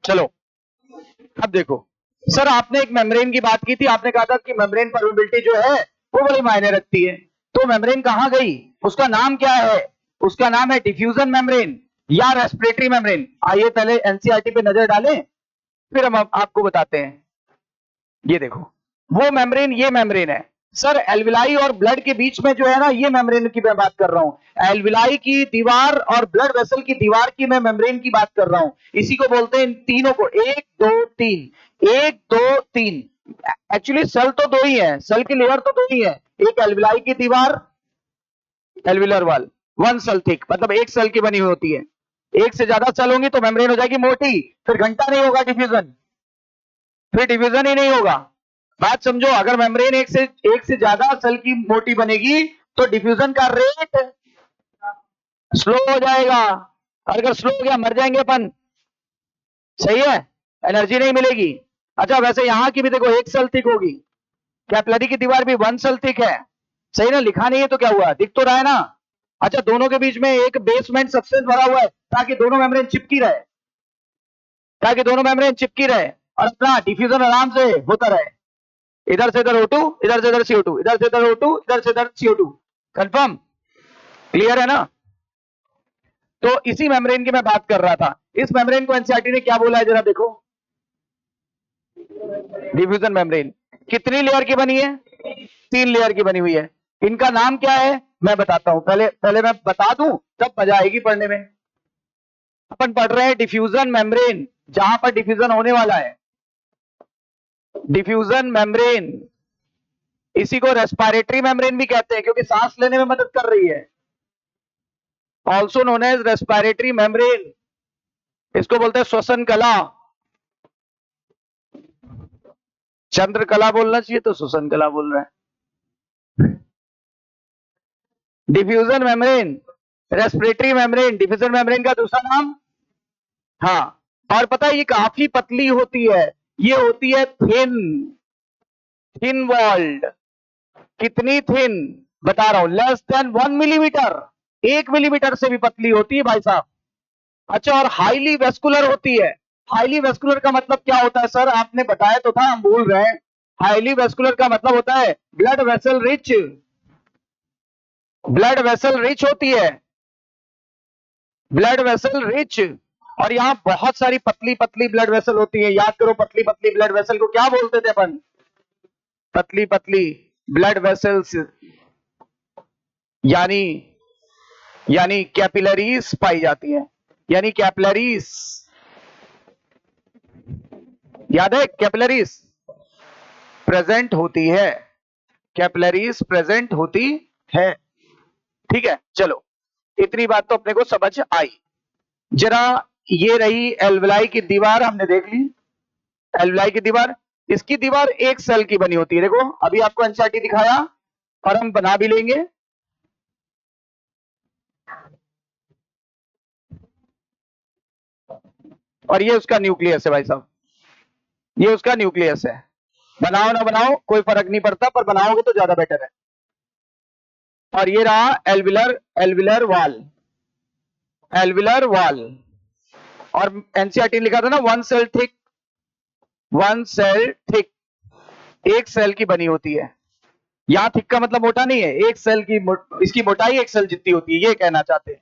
चलो अब देखो, सर आपने एक मेम्ब्रेन की बात की थी, आपने कहा था कि मेम्ब्रेन परमेबिलिटी जो है वो बड़ी मायने रखती है। तो मेम्ब्रेन कहां गई, उसका नाम क्या है, उसका नाम है डिफ्यूजन मेम्ब्रेन या रेस्पिरेटरी मेम्ब्रेन। आइए पहले एनसीईआरटी पे नजर डालें, फिर हम आपको बताते हैं। ये देखो वो मेम्ब्रेन, ये मेम्ब्रेन है सर। एल्विलाई और ब्लड के बीच में जो है ना, ये मेम्ब्रेन की मैं बात कर रहा हूं। एल्विलाई की दीवार और ब्लड वेसल की दीवार की मैं मेम्ब्रेन की बात कर रहा हूं। इसी को बोलते हैं, इन तीनों को, 1 2 3, 1 2 3। एक्चुअली सेल तो दो ही है, सेल की लेयर तो दो ही है, एक एल्विलाई की दीवार, alveolar wall, one cell thick, मतलब एक सेल की बनी हुई होती है। एक से ज्यादा सेल होंगी तो मेम्ब्रेन हो जाएगी मोटी, फिर घंटा नहीं होगा डिफ्यूजन, फिर डिफ्यूजन ही नहीं होगा। बात समझो, अगर मेम्ब्रेन एक से ज्यादा सेल की मोटी बनेगी तो डिफ्यूजन का रेट स्लो हो जाएगा, और अगर स्लो हो गया मर जाएंगे अपन, सही है, एनर्जी नहीं मिलेगी। अच्छा वैसे यहां की भी देखो एक सेल थिक होगी, कैपिलरी की दीवार भी वन सेल थिक है, सही ना। लिखा नहीं है तो क्या हुआ, दिख तो रहा है ना। अच्छा दोनों के बीच में एक बेसमेंट सब्सटेंस भरा हुआ है ताकि दोनों मेम्ब्रेन चिपकी रहे, ताकि दोनों मेम्ब्रेन चिपकी रहे और अपना डिफ्यूजन आराम से होता रहे। इधर से इधर O2, इधर से इधर CO2, इधर से इधर O2, इधर से इधर CO2। कंफर्म, क्लियर है ना। तो इसी मेम्ब्रेन की मैं बात कर रहा था। इस मेम्ब्रेन को एनसीईआरटी ने क्या बोला है, जरा देखो। डिफ्यूजन मेम्ब्रेन कितनी लेयर की बनी है, 3 लेयर की बनी हुई है। इनका नाम क्या है मैं बताता हूं, पहले पहले मैं बता दूं तब मजा आएगी पढ़ने में। अपन पढ़ रहे हैं डिफ्यूजन मेम्ब्रेन, जहां पर डिफ्यूजन होने वाला है, डिफ्यूजन मेम्ब्रेन। इसी को रेस्पिरेटरी मेम्ब्रेन भी कहते हैं क्योंकि सांस लेने में मदद कर रही है, also known as respiratory membrane. इसको बोलते हैं श्वसन कला, चंद्रकला बोलना चाहिए तो श्वसन कला बोल रहा है। Diffusion membrane, respiratory membrane, diffusion membrane का दूसरा नाम। हाँ, और पता है ये काफी पतली होती है, ये होती है थिन, थिन वॉल्ड। कितनी थिन बता रहा हूं, लेस देन 1 मिलीमीटर, 1 मिलीमीटर से भी पतली होती है भाई साहब। अच्छा और हाईली वेस्कुलर होती है। हाईली वेस्कुलर का मतलब क्या होता है सर, आपने बताया तो था, हम भूल रहे हैं। हाईली वेस्कुलर का मतलब होता है blood vessel rich, blood vessel rich होती है, ब्लड वेसल रिच। और यहां बहुत सारी पतली पतली ब्लड वेसल होती है। याद करो, पतली पतली ब्लड वेसल को क्या बोलते थे अपन? पतली पतली ब्लड वेसल्स, यानी यानी कैपिलरीज पाई जाती है, यानी कैपिलरीज। याद है, कैपिलरीज प्रेजेंट होती है, कैपिलरीज प्रेजेंट होती है। ठीक है, चलो इतनी बात तो अपने को समझ आई। जरा ये रही एल्वलाई की दीवार, हमने देख ली एल्वलाई की दीवार। इसकी दीवार एक सेल की बनी होती है। देखो अभी आपको एनसीईआरटी दिखाया और हम बना भी लेंगे। और ये उसका न्यूक्लियस है भाई साहब, ये उसका न्यूक्लियस है। बनाओ ना बनाओ कोई फर्क नहीं पड़ता, पर बनाओगे तो ज्यादा बेटर है। और ये रहा एल्विलर, एल्विलर वाल, एल्विलर वाल। और एनसीईआरटी लिखा था ना, one cell thick, one cell thick, एक सेल की बनी होती है। यहां थिक का मतलब मोटा नहीं है, एक सेल की इसकी मोटाई एक सेल जितनी होती है, ये कहना चाहते हैं।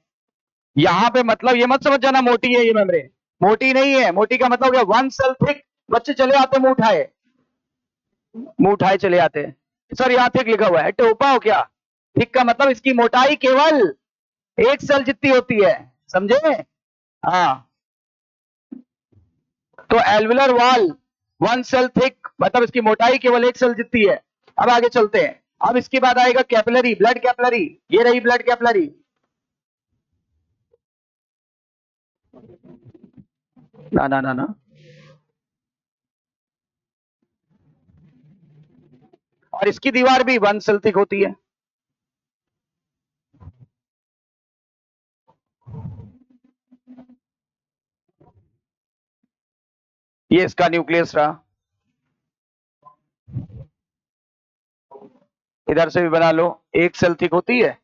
यहां पे मतलब ये मत समझ जाना मोटी है ये मेम्ब्रेन, मोटी नहीं है। मोटी का मतलब क्या? One cell thick. बच्चे चले आते मुंह उठाए, मुंह उठाए चले आते हैं, सर यहाँ थिक लिखा हुआ है, टोपा हो क्या? थिक का मतलब इसकी मोटाई केवल एक सेल जितनी होती है, समझे? हाँ, तो alveolar wall one cell thick, मतलब इसकी मोटाई केवल एक सेल जितनी है। अब आगे चलते हैं। अब इसके बाद आएगा कैपिलरी, ब्लड कैपिलरी। ये रही ब्लड कैपिलरी। ना ना ना ना, और इसकी दीवार भी वन सेल थिक होती है। ये इसका न्यूक्लियस रहा। इधर से भी बना लो, एक सेल थिक होती है।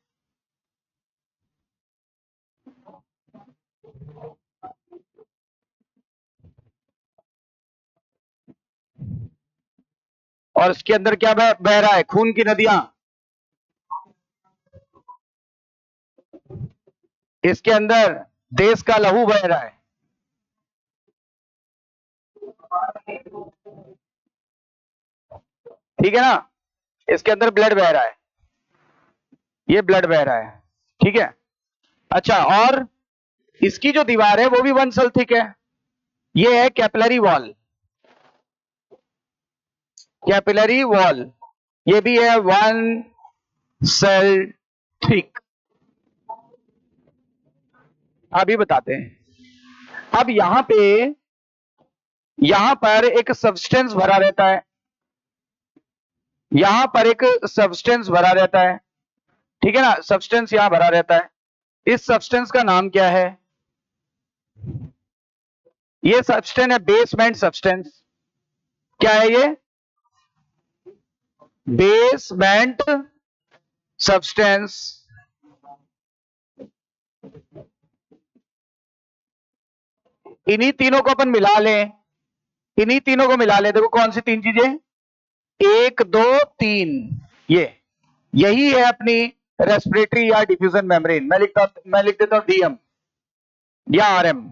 और इसके अंदर क्या बह रहा है? खून की नदियां। इसके अंदर देश का लहू बह रहा है। ठीक है ना, इसके अंदर ब्लड बह रहा है, ये ब्लड बह रहा है। ठीक है, अच्छा, और इसकी जो दीवार है वो भी वन सेल थिक है। ये है कैपिलरी वॉल, कैपिलरी वॉल, ये भी है वन सेल थिक। अभी बताते हैं। अब यहां पर एक सब्सटेंस भरा रहता है, यहां पर एक सब्सटेंस भरा रहता है। ठीक है ना, सब्सटेंस यहां भरा रहता है। इस सब्सटेंस का नाम क्या है? ये सब्सटेंस है बेसमेंट सब्सटेंस। क्या है ये? Basement substance. इन्हीं तीनों को अपन मिला लें, इन्हीं तीनों को मिला लें। देखो कौन सी तीन चीजें? एक दो तीन, ये यही है अपनी रेस्पिरेटरी या डिफ्यूजन मेम्ब्रेन। मैं लिख देता हूं डीएम या आरएम,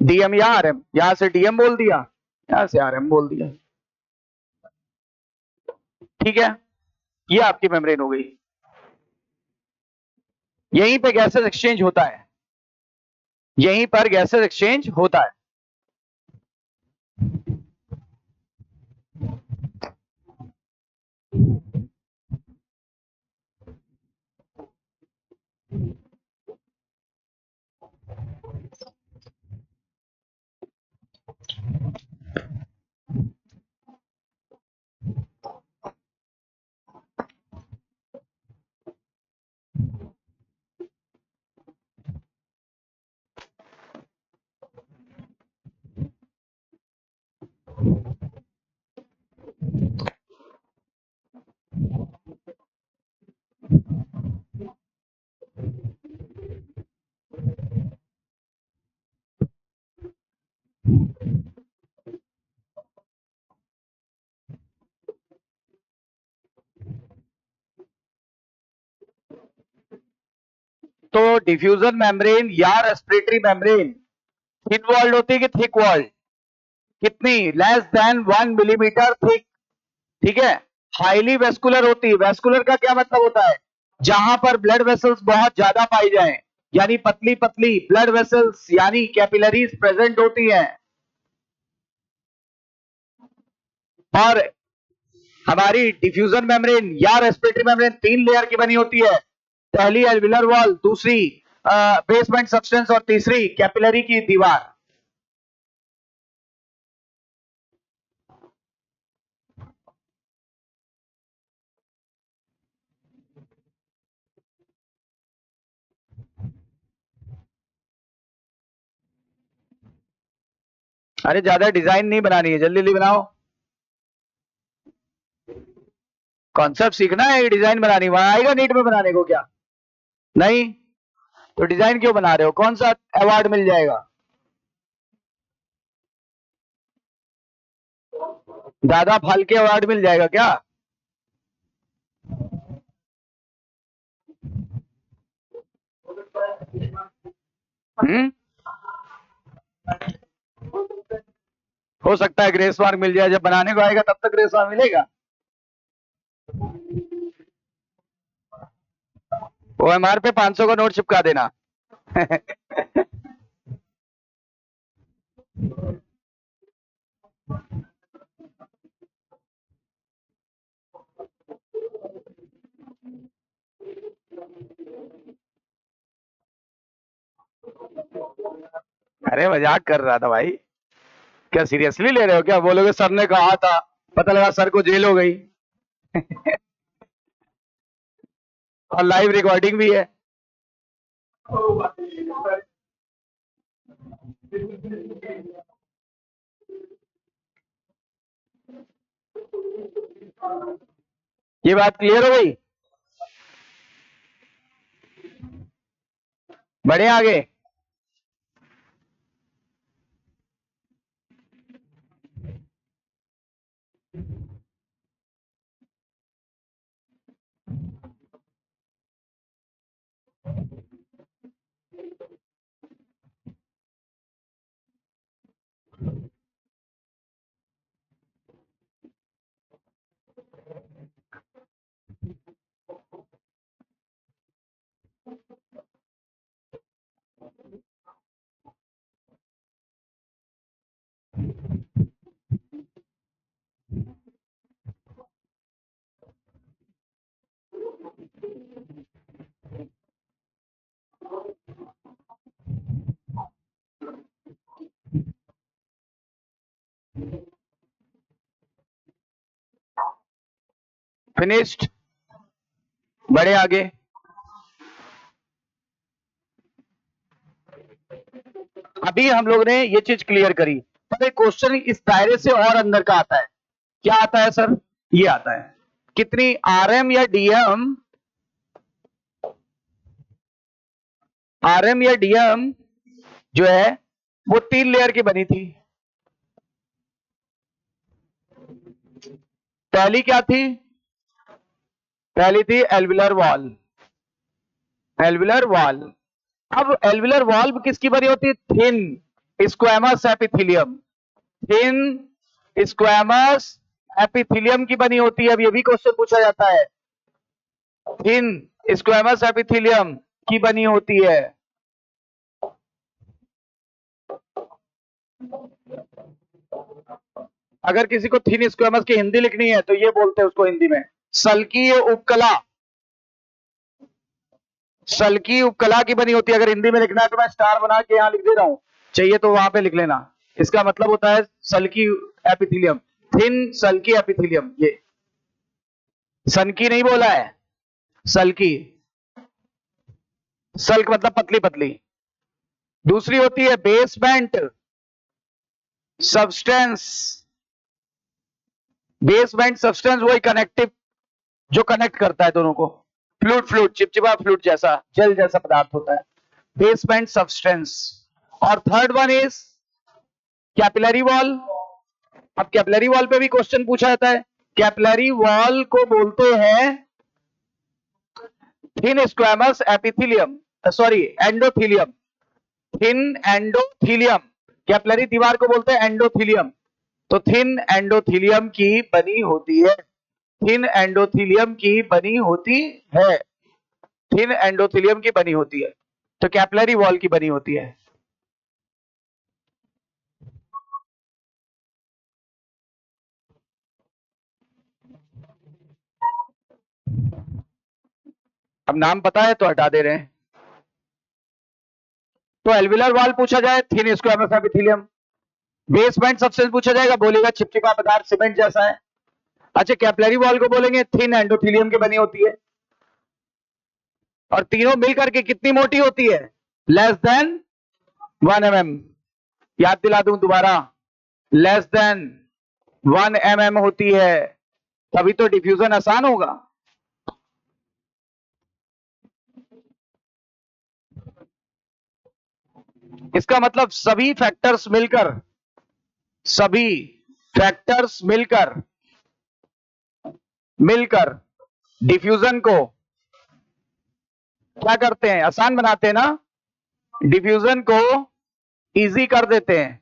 डीएम या आरएम। यहां से डीएम बोल दिया, यहां से आरएम बोल दिया। ठीक है, ये आपकी मेम्ब्रेन हो गई। यहीं पे गैसेस एक्सचेंज होता है, यहीं पर गैसेस एक्सचेंज होता है। तो डिफ्यूजन मेम्ब्रेन या रेस्पिरेटरी मेम्ब्रेन थिन वॉल्ड होती है कि थिक वॉल्ड? कितनी? लेस देन 1 मिलीमीटर थिक, ठीक है। हाईली वेस्कुलर होती है। वेस्कुलर का क्या मतलब होता है? जहां पर ब्लड वेसल्स बहुत ज्यादा पाई जाए, यानी पतली पतली ब्लड वेसल्स यानी कैपिलरीज प्रेजेंट होती हैं। और हमारी डिफ्यूजन मेम्ब्रेन या रेस्पिरेटरी मेम्ब्रेन 3 लेयर की बनी होती है। पहली एल्विलर वॉल, दूसरी बेसमेंट सब्सटेंस और तीसरी कैपिलरी की दीवार। अरे ज्यादा डिजाइन नहीं बनानी है, जल्दी जल्दी बनाओ। कॉन्सेप्ट सीखना है, डिजाइन बनानी वहां आएगा नीट में बनाने को क्या? नहीं तो डिजाइन क्यों बना रहे हो? कौन सा अवार्ड मिल जाएगा? दादा फाल्के अवार्ड मिल जाएगा क्या? हम्म, हो सकता है ग्रेस मार्क मिल जाए, जब बनाने को आएगा तब तक ग्रेस मार्क मिलेगा। OMR पे 500 का नोट चिपका देना। अरे मजाक कर रहा था भाई, क्या सीरियसली ले रहे हो क्या? बोलोगे सर ने कहा था, पता लगा सर को जेल हो गई। और लाइव रिकॉर्डिंग भी है। ये बात क्लियर हो गई? बढ़े आगे। फिनिश्ड। बढ़े आगे। अभी हम लोग ने ये चीज क्लियर करी। अब एक क्वेश्चन इस दायरे से और अंदर का आता है। क्या आता है सर? ये आता है, कितनी आरएम या डीएम, आरएम या डीएम जो है वो 3 लेयर की बनी थी। पहली क्या थी? पहली थी एल्विलर वॉल। Alveolar wall. अब एल्विलर वॉल किसकी बनी होती है? Thin squamous epithelium. Thin squamous epithelium की बनी होती है। अब ये भी क्वेश्चन पूछा जाता है, थिन स्क्वैमस एपिथेलियम की बनी होती है। अगर किसी को थिन स्क्वैमस की हिंदी लिखनी है तो ये बोलते हैं उसको हिंदी में सल्कीय उपकला। सल्की उपकला की बनी होती है। अगर हिंदी में लिखना है तो मैं स्टार बना के यहां लिख दे रहा हूं, चाहिए तो वहां पे लिख लेना। इसका मतलब होता है सल्की एपिथेलियम, थिन सल्की एपिथेलियम। ये सनकी नहीं बोला है, सल्की। सल्क मतलब पतली पतली। दूसरी होती है बेसमेंट सब्सटेंस। बेसमेंट सब्सटेंस वही कनेक्टिव, जो कनेक्ट करता है दोनों को। फ्लूइड, फ्लूइड चिपचिपा फ्लूइड जैसा, जेल जैसा पदार्थ होता है, बेसमेंट सब्सटेंस। और third one is capillary wall. अब कैपिलरी वॉल पे भी क्वेश्चन पूछा जाता है। कैपिलरी वॉल को बोलते हैं thin squamous epithelium. Sorry endothelium, thin endothelium, capillary दीवार को बोलते हैं एंडोथीलियम। तो थिन एंडोथीलियम की बनी होती है, थिन एंडोथीलियम की बनी होती है, थिन एंडोथीलियम की बनी होती है, तो कैपिलरी वॉल की बनी होती है। अब नाम पता है तो हटा दे रहे हैं। तो एल्विलर वॉल पूछा जाए, thin squamous epithelium. Basement substance पूछा जाएगा, बोलेगा चिपचिपा पदार्थ सीमेंट जैसा है। अच्छा, कैपिलरी वॉल को बोलेंगे थिन एंडोथीलियम की बनी होती है। और तीनों मिलकर के कितनी मोटी होती है? Less than 1 mm। याद दिला दूं दोबारा, लेस देन 1 mm होती है, तभी तो डिफ्यूजन आसान होगा। इसका मतलब सभी फैक्टर्स मिलकर डिफ्यूजन को क्या करते हैं? आसान बनाते हैं ना, डिफ्यूजन को इजी कर देते हैं,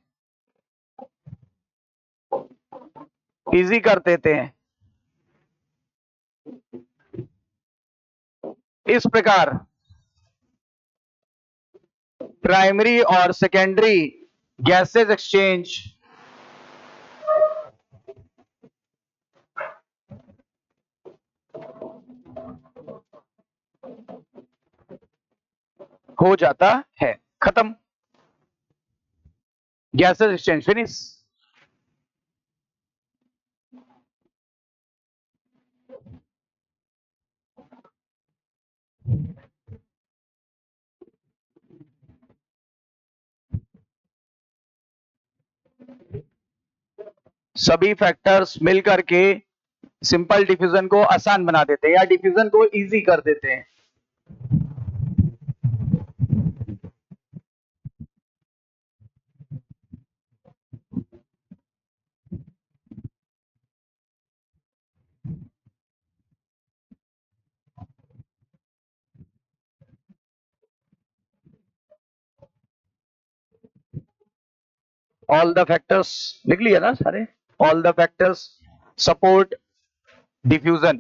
इजी कर देते हैं। इस प्रकार प्राइमरी और सेकेंडरी गैसेस एक्सचेंज हो जाता है। खत्म, गैसेस एक्सचेंज फिनिश। सभी फैक्टर्स मिलकर के सिंपल डिफ्यूजन को आसान बना देते हैं या डिफ्यूजन को इजी कर देते हैं। ऑल द फैक्टर्स लिख लिया ना सारे, all the factors support diffusion,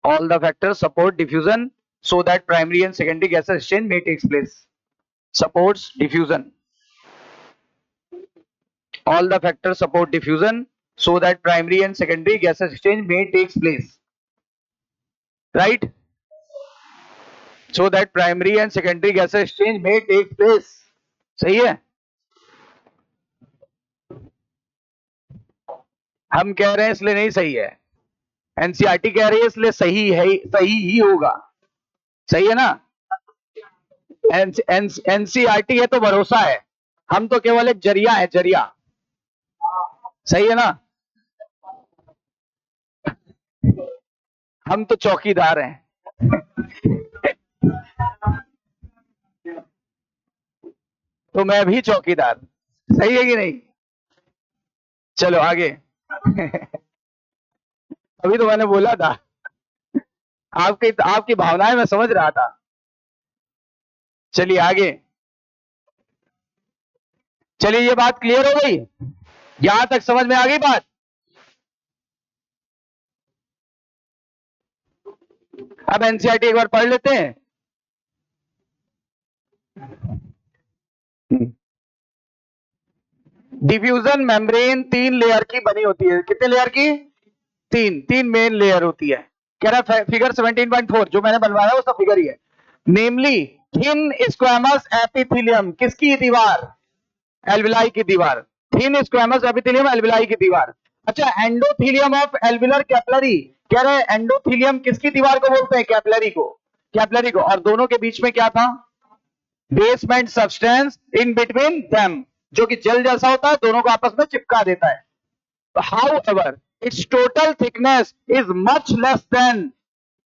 all the factors support diffusion so that primary and secondary gas exchange may takes place, supports diffusion, all the factors support diffusion so that primary and secondary gas exchange may takes place, right, so that primary and secondary gas exchange may take place। सही है, हम कह रहे हैं इसलिए नहीं सही है, एनसीईआरटी कह रही है इसलिए सही है, सही ही होगा। सही है ना, एनसीईआरटी है तो भरोसा है, हम तो केवल एक जरिया है, जरिया। सही है ना, हम तो चौकीदार हैं। तो मैं भी चौकीदार। सही है कि नहीं? चलो आगे। अभी तो मैंने बोला था, आपकी भावनाएं मैं समझ रहा था। चलिए आगे, चलिए ये बात क्लियर हो गई, यहां तक समझ में आ गई बात। अब एनसीईआरटी एक बार पढ़ लेते हैं। डिफ्यूजन मेम्ब्रेन 3 लेयर की बनी होती है। कितने लेयर की? तीन मेन लेयर होती है। कह रहा है फिगर 17.4 जो मैंने बनवाया उसका फिगर ही है। नेमली थिन स्क्वैमस एपिथेलियम, किसकी दीवार? एल्विलाई की दीवार। थिन स्क्वैमस एपिथेलियम एल्विलाई की दीवार। अच्छा, एंडोथीलियम ऑफ एल्विलर कैपिलरी, कह रहे हैं एंडोथीलियम किसकी दीवार को बोलते हैं? कैपिलरी को, कैपिलरी को। और दोनों के बीच में क्या था? Basement substance in between them, जो कि जेल जैसा होता है, दोनों को आपस में चिपका देता है। However, its total thickness is much less than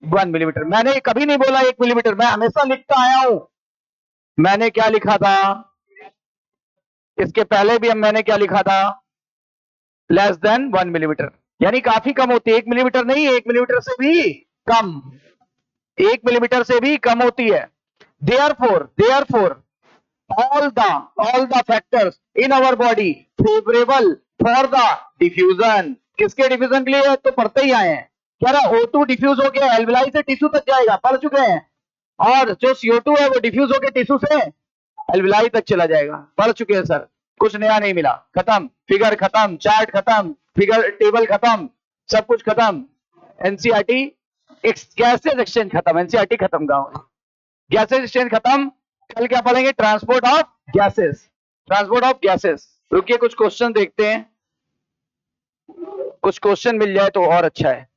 1 millimetre. मैंने कभी नहीं बोला 1 मिलीमीटर, मैं हमेशा लिखता आया हूं। मैंने क्या लिखा था इसके पहले भी? मैंने क्या लिखा था? लेस देन 1 मिलीमीटर, यानी काफी कम होती है। 1 मिलीमीटर नहीं, 1 मिलीमीटर से भी कम। 1 मिलीमीटर से भी कम होती है। Therefore all the factors in our body favorable for the diffusion, किसके डिफ्यूजन के लिए तो पढ़ते ही आए हैं। कह रहा O2 डिफ्यूज होकर एल्विलाई से टिश्यू तक जाएगा, पढ़ चुके हैं, और जो CO2 है वो डिफ्यूज होकर टिश्यू से एल्विलाई तक चला जाएगा, पढ़ चुके हैं सर, कुछ नया नहीं मिला, खत्म, फिगर खत्म, चार्ट खत्म, फिगर टेबल खत्म, सब कुछ खत्म। एनसीईआरटी गैसेस एक्सचेंज खत्म, एनसीईआरटी खत्म गाँव, गैसेस एक्सचेंज खत्म। कल क्या पढ़ेंगे? Transport of gases, transport of gases. रुकिए कुछ क्वेश्चन देखते हैं, कुछ क्वेश्चन मिल जाए तो और अच्छा है।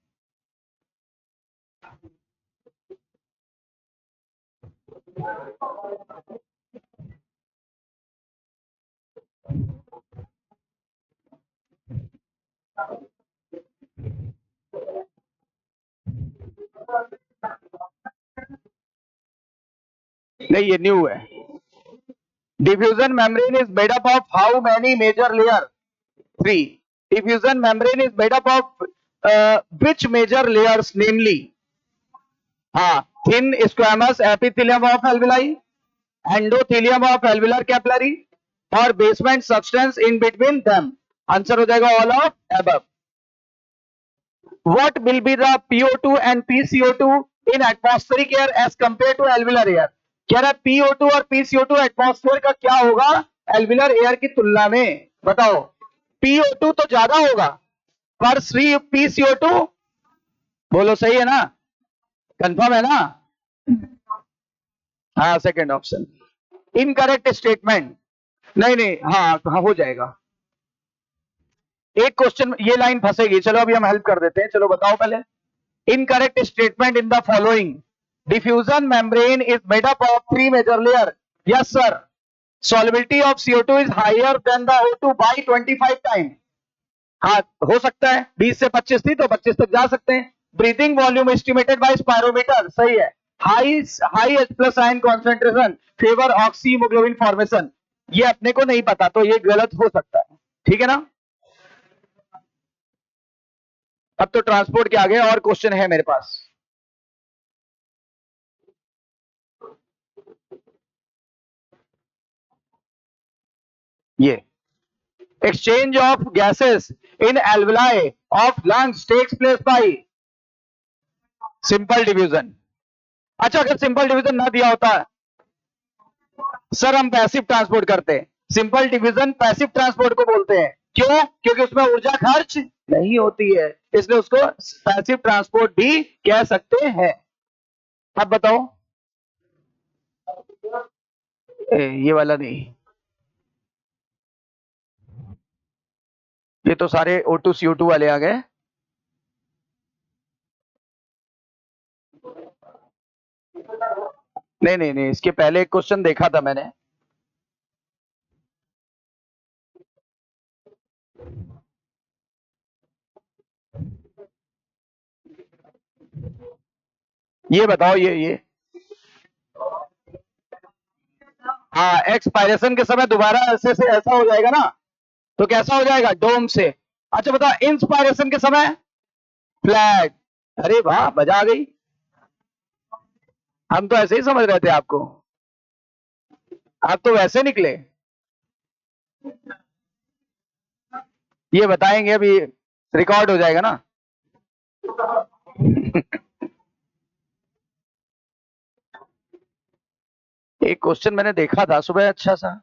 नहीं ये न्यू है। Diffusion membrane is made up of how many major layer? 3। Diffusion membrane is made up of which major layers, namely? हाँ, thin squamous epithelium of alveoli, endothelium of alveolar capillary, और basement substance in between them। Answer हो जाएगा all of above। What will be the PO2 and PCO2 in atmospheric air as compared to alveolar air? कह रहा है PO2 और PCO2 atmosphere का क्या होगा एल्विलर एयर की तुलना में, बताओ। PO2 तो ज्यादा होगा, पर PCO2 बोलो सही है ना, कंफर्म है ना? हाँ सेकंड ऑप्शन। इनकरेक्ट स्टेटमेंट, नहीं नहीं, हाँ हो जाएगा। एक क्वेश्चन ये लाइन फंसेगी, चलो अभी हम हेल्प कर देते हैं, चलो बताओ पहले। Incorrect statement in the following, diffusion membrane is made up of 3 major layer. Yes sir. Solubility of CO2 is higher than the O2 by 25 time. हाँ हो सकता है, 20 से 25 थी तो 25 तक जा सकते हैं। Breathing volume estimated by spirometer, सही है। High H+ ion concentration favour oxyhaemoglobin formation, ये अपने को नहीं पता तो ये गलत हो सकता है, ठीक है ना। अब तो ट्रांसपोर्ट के आगे और क्वेश्चन है मेरे पास। ये exchange of gases in alveoli of lungs takes place by simple division। अच्छा अगर सिंपल डिवीजन ना दिया होता सर हम पैसिव ट्रांसपोर्ट करते हैं, सिंपल डिवीजन पैसिव ट्रांसपोर्ट को बोलते हैं, क्यों? क्योंकि उसमें ऊर्जा खर्च नहीं होती है, इसलिए उसको पैसिव ट्रांसपोर्ट भी कह सकते हैं। अब बताओ, ये वाला नहीं, ये तो सारे O2 CO2 वाले आ गए। नहीं नहीं नहीं, इसके पहले एक क्वेश्चन देखा था मैंने। ये बताओ, ये हाँ, एक्सपायरेशन के समय दोबारा ऐसे से ऐसा हो जाएगा ना, तो कैसा हो जाएगा? डोम से। अच्छा बताओ इंस्पायरेशन के समय फ्लैट। अरे वाह, मजा आ गई, हम तो ऐसे ही समझ रहे थे आपको, आप तो वैसे निकले। ये बताएंगे अभी, रिकॉर्ड हो जाएगा ना। एक क्वेश्चन मैंने देखा था सुबह, अच्छा सा।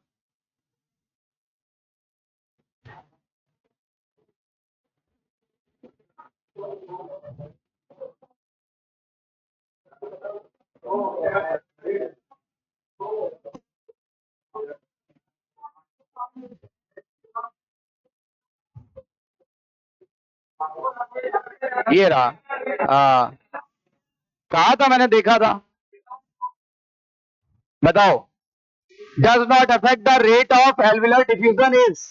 ये रहा, हाँ कहा था मैंने, देखा था। बताओ, does not affect the rate of alveolar diffusion is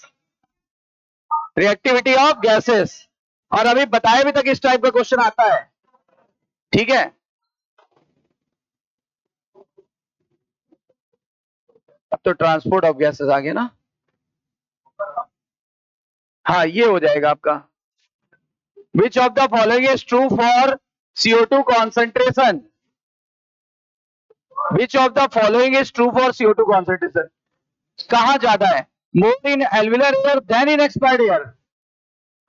reactivity of gases. और अभी बताए भी तक इस टाइप का क्वेश्चन आता है, ठीक है। अब तो ट्रांसपोर्ट ऑफ गैसेस आ गया ना, हाँ ये हो जाएगा आपका। Which of the following is true for CO2 concentration? Which of the following is true for CO2 concentration? कहां ज्यादा है? More in alveolar air than in expired air.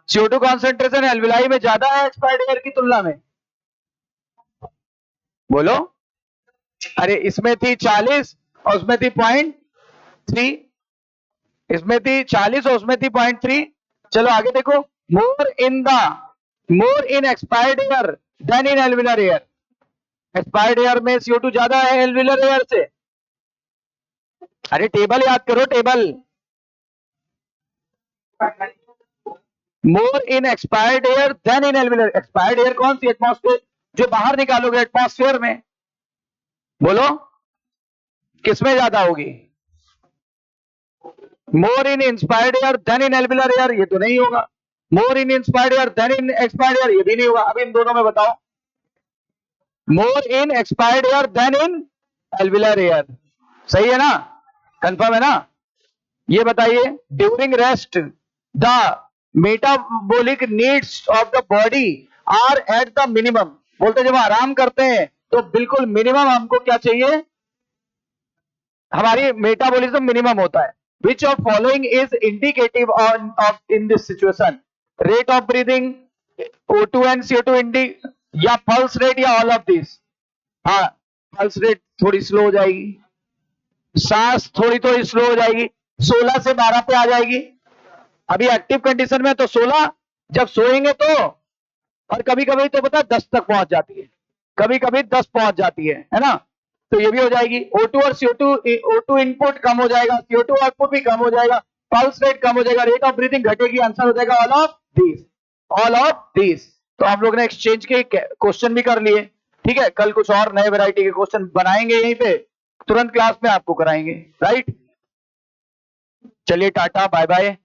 CO2 concentration alveoli में ज्यादा है एक्सपायर्ड एयर की तुलना में? बोलो। अरे इसमें थी 40 और उसमें थी 0.3, इसमें थी 40 और उसमें थी 0.3। चलो आगे देखो, मोर in expired air than in alveolar air. Expired air में CO2 ज्यादा है एल्विलर एयर से। अरे टेबल याद करो, table. More in expired air than in alveolar. Expired air कौन सी? एटमॉस्फेयर, जो बाहर निकालोगे एटमॉस्फेयर में। बोलो किसमें ज्यादा होगी? More in inspired air than in alveolar air, ये तो नहीं होगा। More in inspired air than in expired air, ये भी नहीं होगा। अब इन दोनों में बताओ। More in expired air than in alveolar air, सही है ना? कंफर्म है ना? ये बताइए, during rest the metabolic needs of the body are at the minimum. बोलते जब आराम करते हैं तो बिल्कुल मिनिमम हमको क्या चाहिए? हमारी मेटाबॉलिज्म मिनिमम होता है। Which of following is indicative of in this situation? Rate of breathing, O2 and CO2 या पल्स रेट, या ऑल ऑफ दिस? हाँ, पल्स रेट थोड़ी स्लो हो जाएगी, सांस थोड़ी थोड़ी स्लो हो जाएगी, 16 से 12 पे आ जाएगी। अभी एक्टिव कंडीशन में तो 16, जब सोएंगे तो, और कभी कभी तो पता 10 तक पहुंच जाती है, कभी कभी 10 पहुंच जाती है ना? तो ये भी हो जाएगी। O2 और O2 इनपुट कम हो जाएगा, CO2 आउटपुट भी कम हो जाएगा, पल्स रेट कम हो जाएगा, रेट ऑफ ब्रीथिंग घटेगी। आंसर हो जाएगा all of this, all of this. तो हम लोग ने एक्सचेंज के क्वेश्चन भी कर लिए। ठीक है, कल कुछ और नए वैरायटी के क्वेश्चन बनाएंगे, यहीं पे तुरंत क्लास में आपको कराएंगे। राइट, चलिए टाटा बाय बाय।